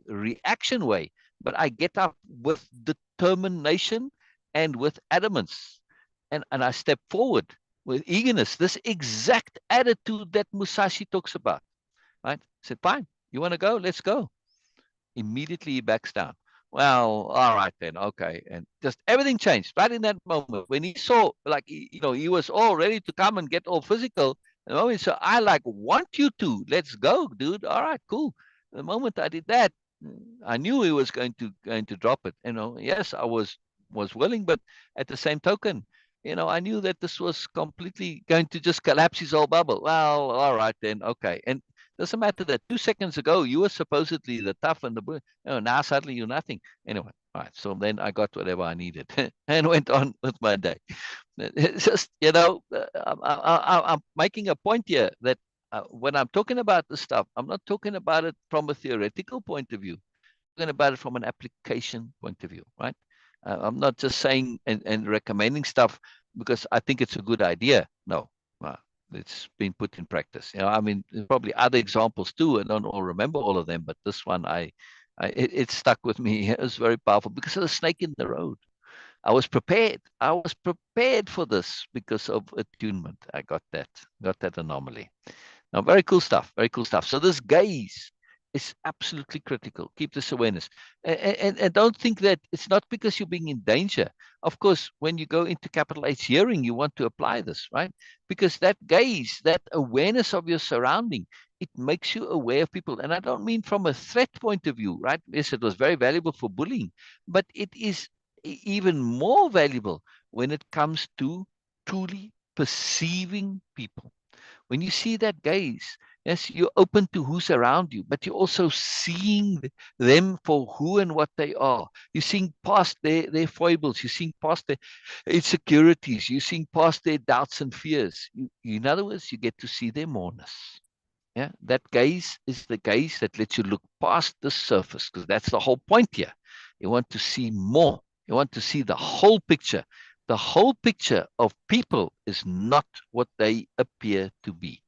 B: reaction way, but I get up with determination and with adamance, and I step forward with eagerness. This exact attitude that Musashi talks about, right? I said, fine, you want to go? Let's go. Immediately he backs down. Well, all right then, okay, and just everything changed right in that moment when he saw, like, he was all ready to come and get all physical. The moment, so I like want you to let's go, dude. All right, cool. The moment I did that, I knew he was going to drop it. Yes, I was willing, but at the same token, I knew that this was completely going to just collapse his whole bubble. Well, all right then, okay, and doesn't matter that 2 seconds ago you were supposedly the tough and now suddenly you're nothing. Anyway, all right. So then I got whatever I needed and went on with my day. It's just, I'm making a point here that when I'm talking about this stuff, I'm not talking about it from a theoretical point of view. I'm talking about it from an application point of view, right? I'm not just saying and recommending stuff because I think it's a good idea. No, uh, it's been put in practice. I mean, there's probably other examples too. I don't all remember all of them, but this one, it stuck with me. It was very powerful because of the snake in the road. I was prepared. I was prepared for this because of attunement. Got that anomaly. Now, very cool stuff. Very cool stuff. So this gaze is absolutely critical. Keep this awareness. And don't think that it's not because you're being in danger. Of course, when you go into capital H hearing, you want to apply this, right? Because that gaze, that awareness of your surrounding, it makes you aware of people. And I don't mean from a threat point of view, right? Yes, it was very valuable for bullying, but it is even more valuable when it comes to truly perceiving people. When you see that gaze, yes, you're open to who's around you, but you're also seeing them for who and what they are. You're seeing past their foibles. You're seeing past their insecurities. You're seeing past their doubts and fears. In other words, you get to see their moreness. Yeah, that gaze is the gaze that lets you look past the surface, because that's the whole point here. You want to see more. You want to see the whole picture. The whole picture of people is not what they appear to be,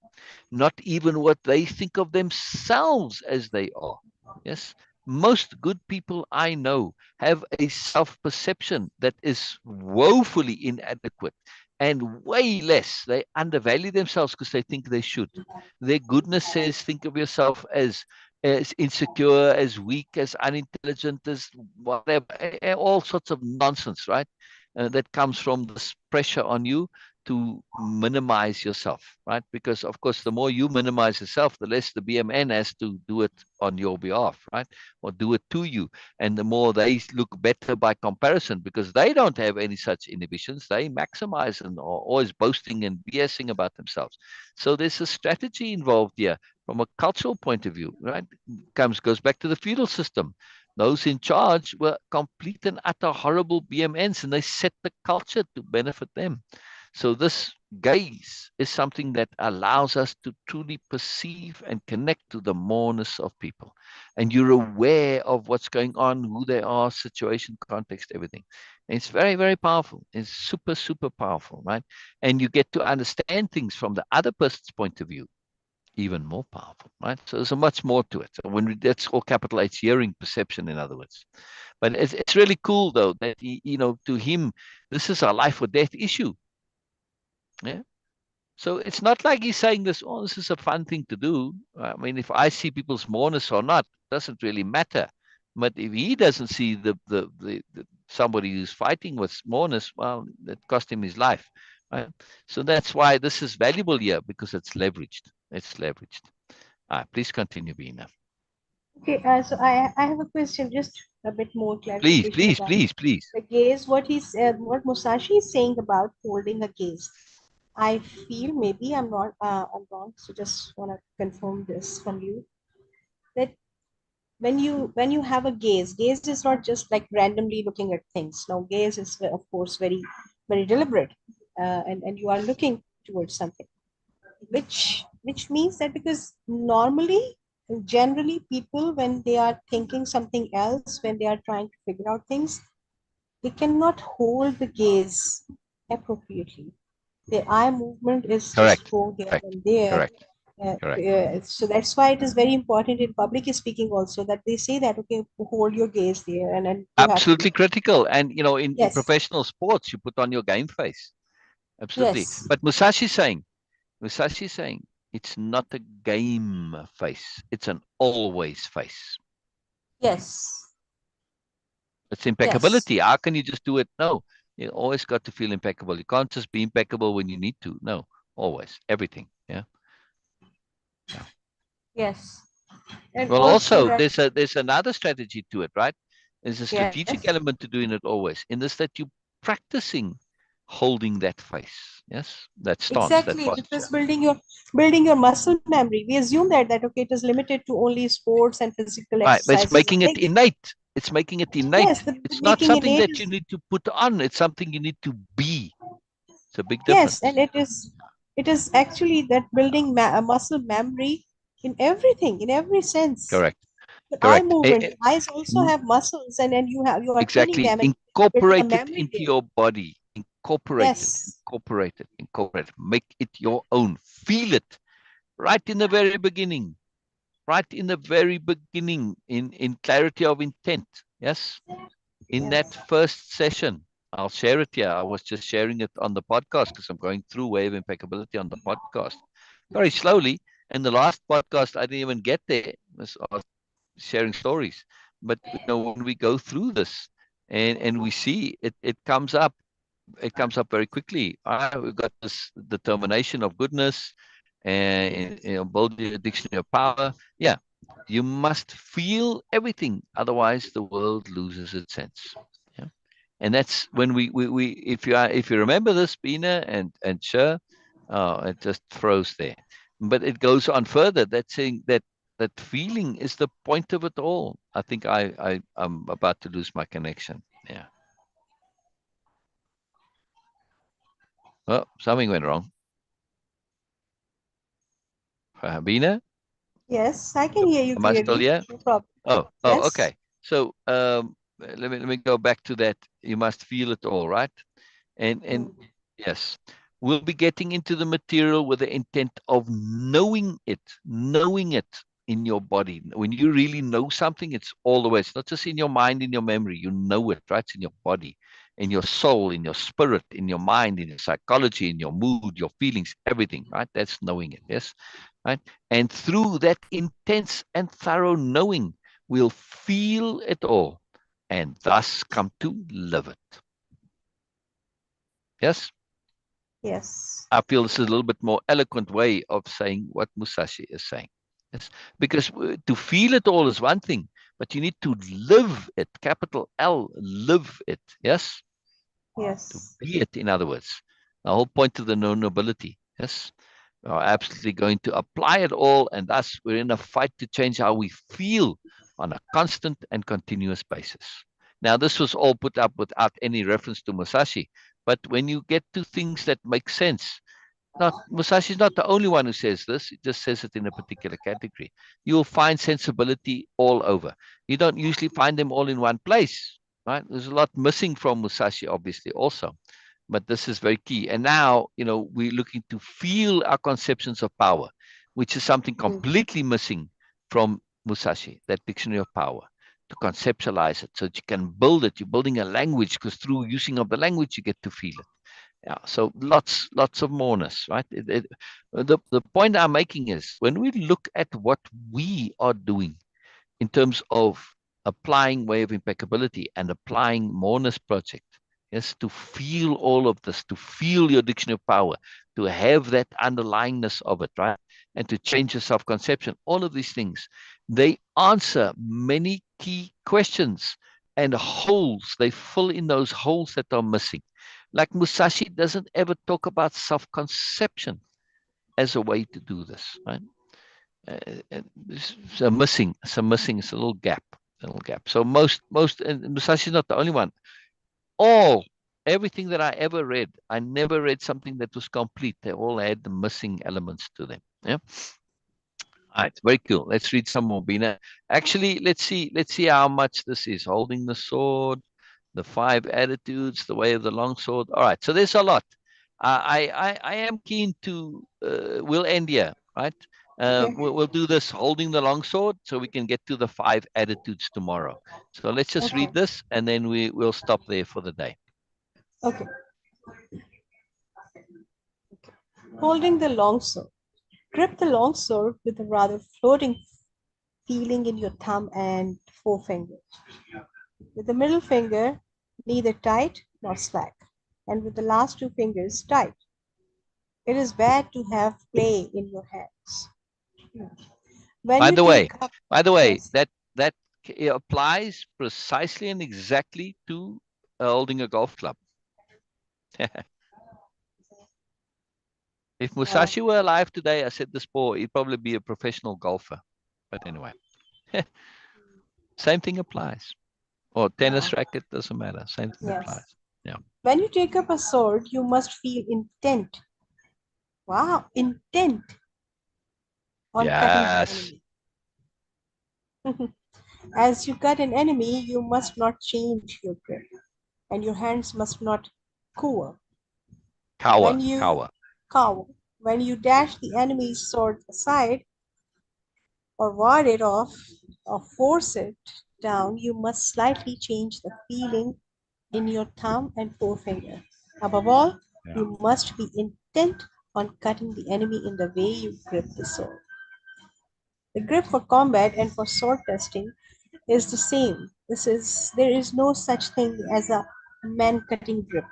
B: not even what they think of themselves as they are. Yes. Most good people I know have a self-perception that is woefully inadequate, and way less. They undervalue themselves because they think they should. Their goodness says, think of yourself as insecure, as weak, as unintelligent, as whatever, all sorts of nonsense, right? That comes from this pressure on you to minimize yourself, right? Because of course, the more you minimize yourself, the less the BMN has to do it on your behalf, right? Or do it to you. And the more they look better by comparison, because they don't have any such inhibitions. They maximize and are always boasting and BSing about themselves. So there's a strategy involved here from a cultural point of view, right? Goes back to the feudal system. Those in charge were complete and utter horrible BMNs, and they set the culture to benefit them. So this gaze is something that allows us to truly perceive and connect to the moreness of people. And you're aware of what's going on, who they are, situation, context, everything. And it's very, very powerful. It's super, super powerful, right? And you get to understand things from the other person's point of view, even more powerful, right? So there's a much more to it. So that's all capital H hearing perception, in other words. But it's really cool, though, that, to him, this is a life or death issue. Yeah. So it's not like he's saying this, oh, this is a fun thing to do. I mean, if I see people's moreness or not, doesn't really matter. But if he doesn't see the somebody who's fighting with moreness, well, that cost him his life. Right? So that's why this is valuable here, because it's leveraged. It's leveraged. Please continue, Beena.
A: Okay, so I have a question, just a bit more
B: Please,
A: clarification
B: please,
A: about
B: please, please.
A: the gaze. What Musashi is saying about holding a gaze. I feel, maybe I'm wrong. So just want to confirm this from you, that when you have a gaze is not just like randomly looking at things. Now, gaze is of course very, very deliberate, and you are looking towards something, which means that, because normally, generally, people, when they are thinking something else, when they are trying to figure out things, they cannot hold the gaze appropriately. The eye movement is just
B: Correct,
A: go here
B: correct,
A: and there.
B: correct, correct.
A: So that's why it is very important in public speaking also, that they say that, okay, hold your gaze there, and you have to.
B: Absolutely critical. And, in
A: Yes,
B: professional sports, you put on your game face. Absolutely.
A: yes,
B: But Musashi saying it's not a game face. It's an always face.
A: yes,
B: It's
A: yes.
B: impeccability. How can you just do it? No, you always got to feel impeccable. You can't just be impeccable when you need to. No, always, everything. Yeah. Yeah.
A: Yes, and
B: Well,
A: also
B: also
A: that.
B: there's another strategy to it, right? There's a strategic
A: Yes,
B: element to doing it always. In this, that you practicing holding that face. Yes, that stance, that
A: exactly,
B: posture.
A: because building your muscle memory, we assume that okay, it is limited to only sports and physical
B: Right, but it's
A: exercises and
B: making it
A: things.
B: innate. It's making it
A: Yes,
B: innate.
A: the
B: It's not
A: making
B: something
A: innate
B: that you
A: is.
B: need to put on. It's something you need to be. It's a big
A: Yes,
B: difference.
A: and it is actually that building a muscle memory in everything, in every sense.
B: Correct.
A: The eye
B: Correct.
A: movement, eyes also
B: Mm,
A: have muscles, and you are training
B: exactly.
A: them and building a
B: Incorporate it
A: memory
B: into
A: there.
B: your body. Incorporate it.
A: Yes,
B: Incorporate it. Incorporate it. Make it your own. Feel it right in the very beginning. Right in the very beginning, in clarity of intent. Yes. In that
A: yes,
B: first session, I'll share it here. I was just sharing it on the podcast because I'm going through Way-of-Impeccability on the podcast very slowly. And the last podcast, I didn't even get there. sharing stories. But when we go through this and we see it, it comes up very quickly. We've got this determination of goodness, and build your dictionary of power. Yeah, you must feel everything, otherwise the world loses its sense. Yeah, and that's when we if you remember this, Beena and Sher, it just throws there. But it goes on further. That saying that feeling is the point of it all. I think I'm about to lose my connection. Yeah. Oh, something went wrong. Beena?
C: Yes, I can hear you
B: Am I still
C: clearly.
B: here?
C: No problem.
B: Oh,
C: Yes.
B: okay. So let me go back to that. You must feel it all, right? And
C: Mm.
B: yes, we'll be getting into the material with the intent of knowing it in your body. When you really know something, it's all the way. It's not just in your mind, in your memory. You know it, right? It's in your body, in your soul, in your spirit, in your mind, in your psychology, in your mood, your feelings, everything, right? That's knowing it, yes, right? And through that intense and thorough knowing, we'll feel it all and thus come to live it. Yes?
C: Yes.
B: I feel this is a little bit more eloquent way of saying what Musashi is saying. Yes, because to feel it all is one thing, but you need to live it, capital L, live it. Yes, to
C: Yes.
B: be it, in other words. The whole point of the nobility. Yes, we are absolutely going to apply it all, and thus we're in a fight to change how we feel on a constant and continuous basis. Now, this was all put up without any reference to Musashi, but when you get to things that make sense, not Musashi is not the only one who says this. He just says it in a particular category. You will find sensibility all over. You don't usually find them all in one place, right? There's a lot missing from Musashi, obviously, also. But this is very key. And now, we're looking to feel our conceptions of power, which is something
C: Mm.
B: completely missing from Musashi, that dictionary of power, to conceptualize it so that you can build it. You're building a language because through using of the language, you get to feel it. Yeah, so lots of moreness, right? The point I'm making is when we look at what we are doing in terms of applying Way of Impeccability and applying Moreness-Project, yes, to feel all of this, to feel your dictionary of power, to have that underlyingness of it, right? And to change your self-conception, all of these things, they answer many key questions and holes. They fill in those holes that are missing. Like Musashi doesn't ever talk about self-conception as a way to do this, right? It's a missing. It's a little gap. So and Musashi is not the only one. Everything that I ever read, I never read something that was complete. They all had the missing elements to them. Yeah. All right, very cool. Let's read some more, Beena. Actually, let's see how much this is. Holding the sword, the 5 attitudes, the way of the long sword. All right, so there's a lot. I am keen to. We'll end here, right?
C: Okay.
B: We'll do this holding the long sword so we can get to the 5 attitudes tomorrow. So let's just
C: Okay.
B: read this and then we'll stop there for the day.
C: Okay. Holding the long sword. Grip the long sword with a rather floating feeling in your thumb and forefinger. With the middle finger neither tight nor slack, and with the last 2 fingers tight. It is bad to have play in your hands. When
B: By
C: you
B: the way,
C: take up,
B: by the way,
C: yes,
B: that applies precisely and exactly to holding a golf club. If
C: uh,
B: Musashi were alive today, I said this before, he'd probably be a professional golfer. But anyway, same thing applies. Or
C: uh,
B: tennis racket, doesn't matter. Same thing
C: yes.
B: applies. Yeah.
C: When you take up a sword, you must feel intent. Wow, intent on cutting the
B: Yes.
C: enemy. As you cut an enemy, you must not change your grip, and your hands must not cower. When
B: Cower,
C: you
B: cower.
C: cower, when you dash the enemy's sword aside or ward it off or force it down, you must slightly change the feeling in your thumb and forefinger. Above all,
B: Yeah.
C: you must be intent on cutting the enemy in the way you grip the sword. The grip for combat and for sword testing is the same. There is no such thing as a man-cutting grip.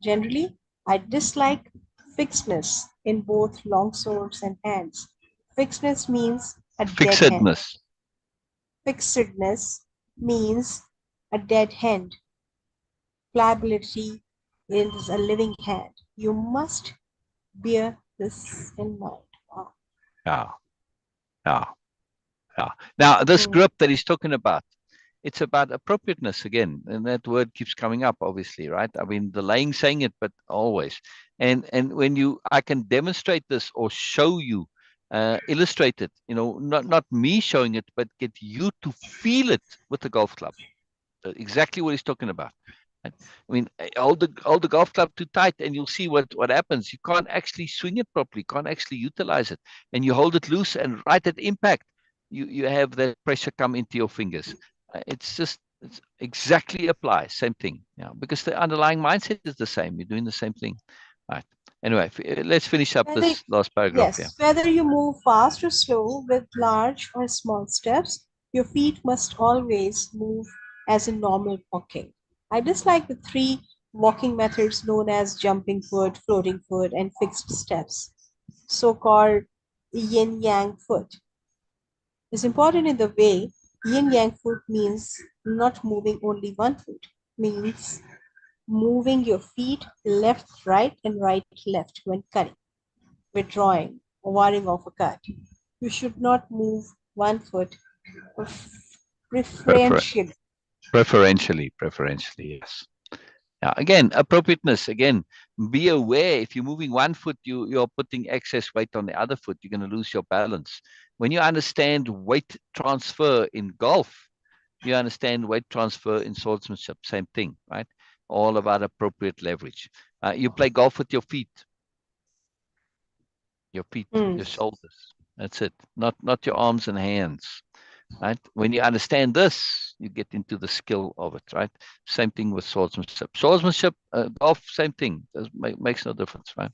C: Generally, I dislike fixedness in both long swords and hands. Fixedness means a dead hand.
B: Fixedness.
C: Fixedness means a dead hand. Pliability is a living hand. You must bear this in mind. Wow.
B: Yeah, yeah, yeah. Now, this
C: Mm.
B: grip that he's talking about, it's about appropriateness again, and that word keeps coming up, obviously, right? I mean, the laying saying it, but always. And when I can demonstrate this or show you, illustrate it, not me showing it, but get you to feel it with the golf club. Exactly what he's talking about. Right? I mean, hold the golf club too tight, and you'll see what happens. You can't actually swing it properly. Can't actually utilize it. And you hold it loose, and right at impact, you have that pressure come into your fingers. It's exactly applies same thing. Yeah, because the underlying mindset is the same. You're doing the same thing, right? Anyway, let's finish up
C: Whether,
B: this last paragraph here.
C: yes, whether you move fast or slow with large or small steps, your feet must always move as in normal walking. I dislike the three walking methods known as jumping foot, floating foot, and fixed steps, so-called yin-yang foot. Is important in the way yin-yang foot means not moving only one foot, means moving your feet left, right, and right, left when cutting, withdrawing, or wiring off a cut. You should not move one foot
B: Prefer
C: preferentially.
B: preferentially, yes. Yeah, again, appropriateness. Again, be aware if you're moving one foot, you're putting excess weight on the other foot. You're going to lose your balance. When you understand weight transfer in golf, you understand weight transfer in swordsmanship. Same thing, right? All about appropriate leverage. You play golf with your feet,
C: Mm.
B: your shoulders. That's it. Not your arms and hands. Right? When you understand this, you get into the skill of it, right? Same thing with swordsmanship. Swordsmanship, golf, same thing. Makes no difference, right?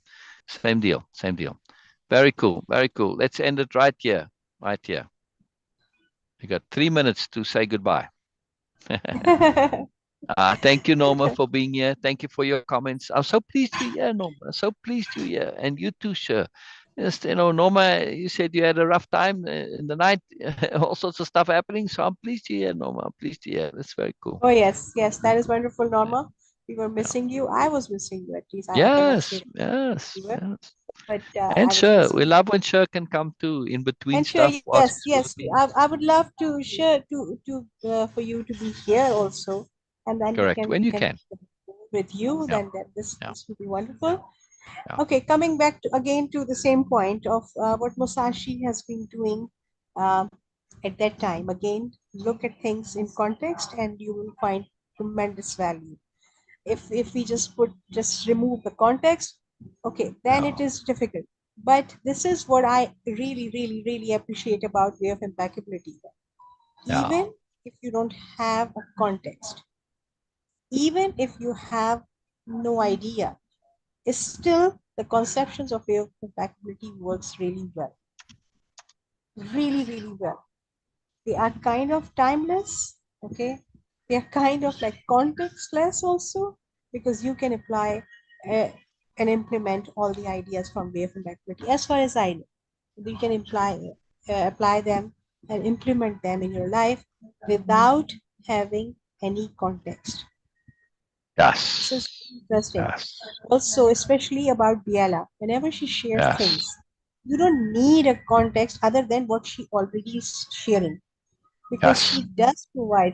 B: Same deal, same deal. Very cool, very cool. Let's end it right here, right here. You got 3 minutes to say goodbye. Thank you, Norma, for being here. Thank you for your comments. I'm so pleased you're here, Norma. So pleased you're here. And you too, sure. Yes, Norma, you said you had a rough time in the night, all sorts of stuff happening. So I'm pleased you're here, Norma. I'm pleased you're here. That's very cool.
C: Oh, yes, yes, that is wonderful,
B: Yeah.
C: Norma. We were missing you. I was missing you, at least. I cannot say
B: Yes,
C: that
B: yes,
C: you were,
B: yes.
C: but
B: And
C: I was
B: sure,
C: missing
B: we
C: you.
B: love when Sure can come too in between
C: And sure,
B: stuff whilst
C: yes,
B: he's
C: yes,
B: Philippines.
C: I would love to share for you to be here also, and then
B: Correct.
C: we
B: When you
C: can
B: can.
C: with you.
B: Yeah,
C: Then
B: yeah,
C: this would be wonderful.
B: yeah.
C: Okay, coming back again to the same point of what Musashi has been doing um, at that time. Again, look at things in context, and you will find tremendous value. If we just remove the context, okay, then
B: Yeah,
C: it is difficult. But this is what I really appreciate about Way of Impeccability.
B: yeah.
C: Even if you don't have a context, even if you have no idea, is still the conceptions of Way of Impeccability works really well, really well. They are kind of timeless, okay? They are kind of like contextless also, because you can apply uh, and implement all the ideas from Way of Impeccability. As far as I know, you can apply them and implement them in your life without having any context. This is
B: Yes,
C: interesting.
B: yes,
C: Also, especially about Biella, whenever she shares
B: yes,
C: things, you don't need a context other than what she already is sharing, because
B: yes,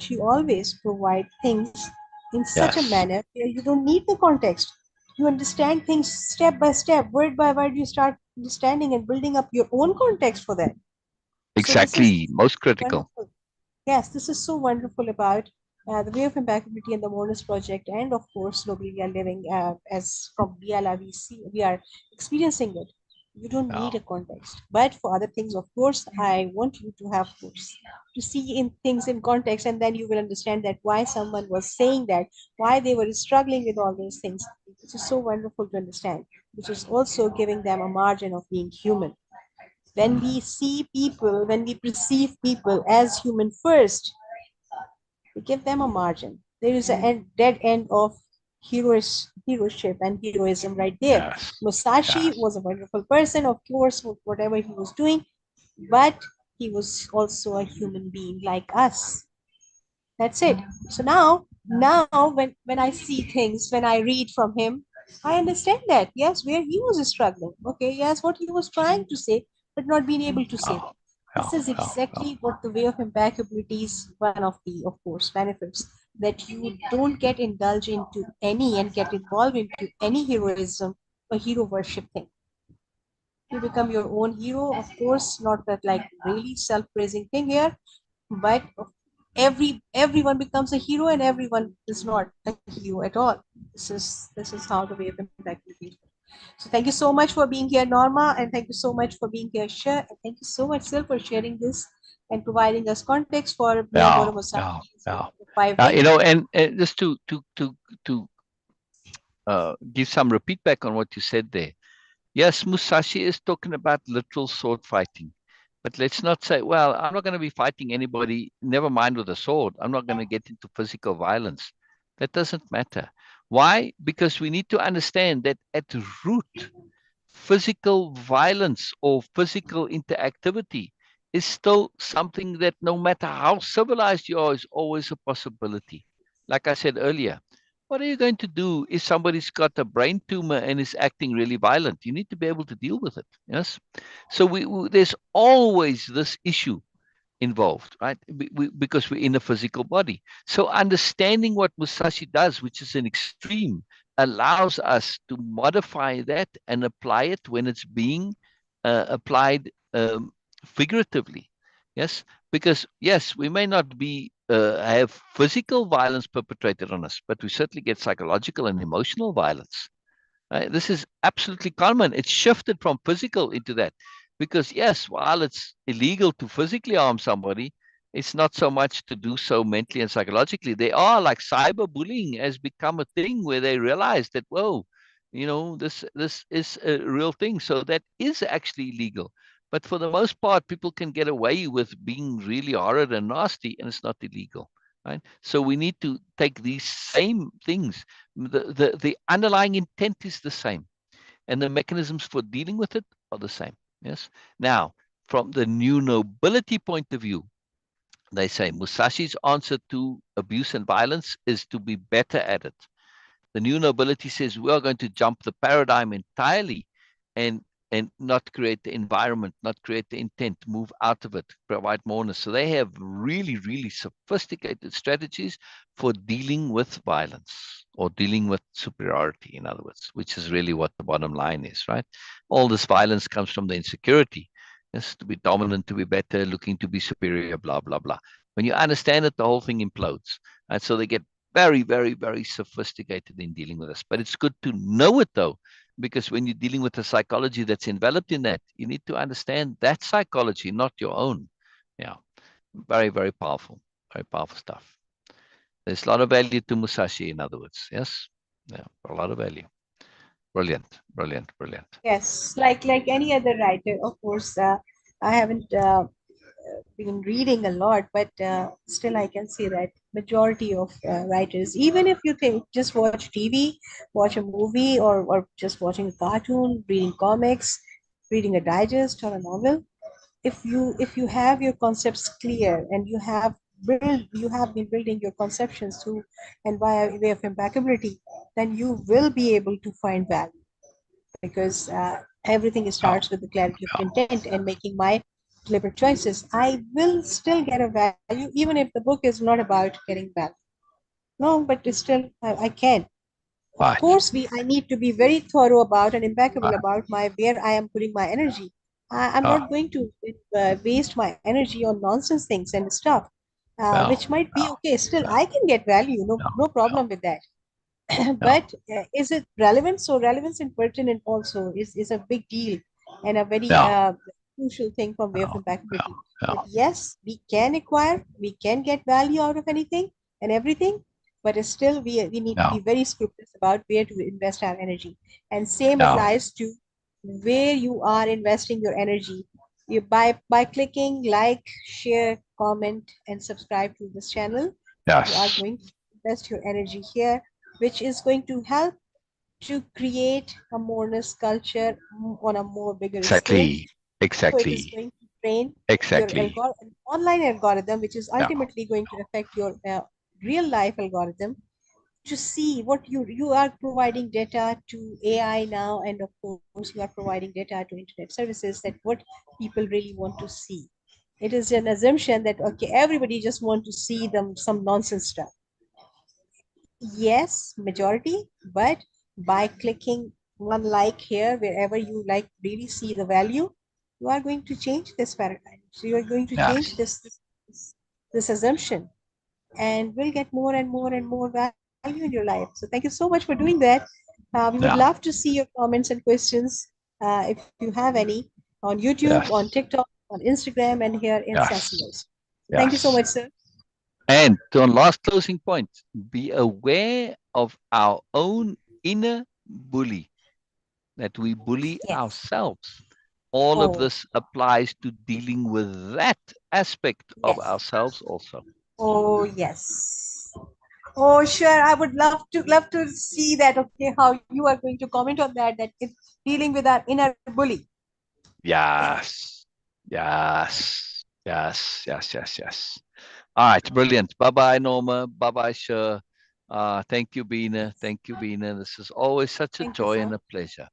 C: she always provide things in such a
B: yes.
C: manner where you don't need the context. You understand things step by step, word by word. You start understanding and building up your own context for that. So this is
B: Exactly. Most critical.
C: wonderful. Yes, this is so wonderful about the Way of Impeccability and the Moreness-Project, and of course, Nobelia-Living. As from Biella, we are experiencing it. You don't
B: Yeah.
C: need a context, but for other things, of course, I want you to have course to see in things in context, and then you will understand that why someone was saying that, why they were struggling with all those things. Which is so wonderful to understand, which is also giving them a margin of being human. When we see people, when we perceive people as human first, we give them a margin. There is a dead end of heroship and heroism right there.
B: Yes.
C: Musashi
B: Yes.
C: was a wonderful person, of course, with whatever he was doing, but he was also a human being like us. That's it. So now when I see things, when I read from him, I understand that yes, where he was struggling. Okay, yes, what he was trying to say, but not being able to say.
B: Yeah.
C: This
B: Yeah.
C: is
B: Yeah.
C: exactly what the way of impeccability is one of the, of course, benefits, that you don't get indulged into any and get involved into any heroism or hero worship thing. You become your own hero, of course, not that like really self-praising thing here, but everyone becomes a hero and everyone is not a hero at all. This is how the way of impeccability is. So thank you so much for being here, Norma, and thank you so much for being here, Shah, and thank you so much, Sil, for sharing this and providing us context for
B: Yeah.
C: Miyamoto
B: Yeah.
C: Musashi's
B: Yeah.
C: five
B: You
C: wings.
B: know, and just to give some repeat back on what you said there. Yes, Musashi is talking about literal sword fighting. But let's not say, well, I'm not going to be fighting anybody, never mind with a sword. I'm not going to get into physical violence. That doesn't matter. Why? Because we need to understand that at root, physical violence or physical interactivity is still something that no matter how civilized you are, is always a possibility. Like I said earlier, what are you going to do if somebody's got a brain tumor and is acting really violent? You need to be able to deal with it. Yes. So there's always this issue involved, right? Because we're in a physical body. So understanding what Musashi does, which is an extreme, allows us to modify that and apply it when it's being applied figuratively. Yes, because yes, we may not be have physical violence perpetrated on us, but we certainly get psychological and emotional violence. Right? This is absolutely common. It's shifted from physical into that. Because, yes, while it's illegal to physically harm somebody, it's not so much to do so mentally and psychologically. They are like cyberbullying has become a thing where they realize that, whoa, this is a real thing. So that is actually illegal. But for the most part, people can get away with being really horrid and nasty, and it's not illegal. Right? So we need to take these same things. The underlying intent is the same, and the mechanisms for dealing with it are the same. Yes. Now, from the new nobility point of view, they say Musashi's answer to abuse and violence is to be better at it. The new nobility says we are going to jump the paradigm entirely and not create the environment, not create the intent, move out of it, provide moreness. So they have really, really sophisticated strategies for dealing with violence or dealing with superiority, in other words, which is really what the bottom line is, right? All this violence comes from the insecurity. Yes, to be dominant, to be better, looking to be superior, blah, blah, blah. When you understand it, the whole thing implodes. And so they get very, very, very sophisticated in dealing with us. But it's good to know it, though, because when you're dealing with a psychology that's enveloped in that, you need to understand that psychology, not your own. Yeah, very, very powerful stuff. There's a lot of value to Musashi, in other words. Yes, yeah, a lot of value. Brilliant, brilliant, brilliant.
C: Yes, like any other writer, of course. I haven't been reading a lot, but still I can say that majority of writers, even if you think just watch TV, watch a movie, or just watching a cartoon, reading comics, reading a digest or a novel, if you have your concepts clear and you have been building your conceptions through and via way of impeccability, then you will be able to find value, because everything
B: Yeah,
C: starts with the clarity of
B: yeah,
C: intent and making my deliberate choices. I will still get a value, even if the book is not about getting value. No, but it's still I can. Of
B: right,
C: course, I need to be very thorough about and impeccable
B: right.
C: about my where I am putting my energy. I'm
B: Yeah,
C: not going to waste my energy on nonsense things and stuff,
B: yeah,
C: which might be
B: yeah,
C: okay. Still,
B: yeah,
C: I can get value. No,
B: yeah,
C: no problem with that.
B: yeah,
C: But is it relevant? So relevance and pertinent also is a big deal and a very
B: yeah,
C: crucial thing from way of
B: yeah,
C: impeccability.
B: yeah,
C: That yes, we can acquire, we can get value out of anything and everything, but still we need to
B: yeah,
C: be very scrupulous about where to invest our energy. And same
B: yeah,
C: applies to where you are investing your energy. You by clicking like, share, comment, and subscribe to this channel, you are
B: Yes.
C: going to invest your energy here, which is going to help to create a moreness culture on a more bigger scale.
B: Exactly.
C: So it is
B: Exactly.
C: going to train your
B: Exactly.
C: online algorithm, which is
B: Yeah.
C: ultimately going to affect your real life algorithm, to see what you are providing data to AI now, and of course you are providing data to internet services, that what people really want to see. It is an assumption that okay, everybody just want to see them some nonsense stuff. Yes, majority, but by clicking one like here, wherever you like really see the value, you are going to change this paradigm. So you are going to change
B: Yes.
C: this assumption, and will get more and more and more value in your life. So thank you so much for doing that. We would
B: Yeah.
C: love to see your comments and questions, if you have any, on YouTube, on
B: Yes.
C: TikTok, on Instagram, and here in Sassy
B: Yes.
C: also. Thank you so
B: Yes.
C: much, sir.
B: And to our last closing point, be aware of our own inner bully, that we bully
C: Yes.
B: ourselves. All of
C: Oh,
B: this applies to dealing with that aspect of
C: yes.
B: ourselves also.
C: Oh, yes. Oh, sure. I would love to see that. Okay, how you are going to comment on that. That it's dealing with our inner bully.
B: Yes. Yes. Yes. Yes. Yes. Yes. All right. Brilliant. Bye bye, Norma. Bye bye, Sher. Thank you, Beena.
C: Yes.
B: Thank you, Beena. This is always such a
C: Thank you,
B: joy and
C: sir.
B: a pleasure.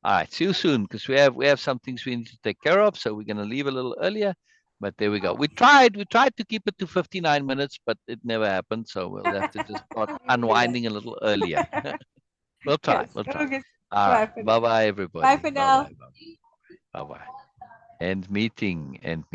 B: All right. See you soon, because we have some things we need to take care of. So we're gonna leave a little earlier. But there we go. We tried to keep it to 59 minutes, but it never happened. So we'll have to just start
C: We will do that.
B: unwinding a little earlier. We'll try.
C: Yes.
B: We'll try.
C: Okay.
B: All right.
C: Bye for
B: Bye
C: now.
B: bye,
C: Bye for
B: everybody. Bye
C: now.
B: bye. Bye bye. End meeting. End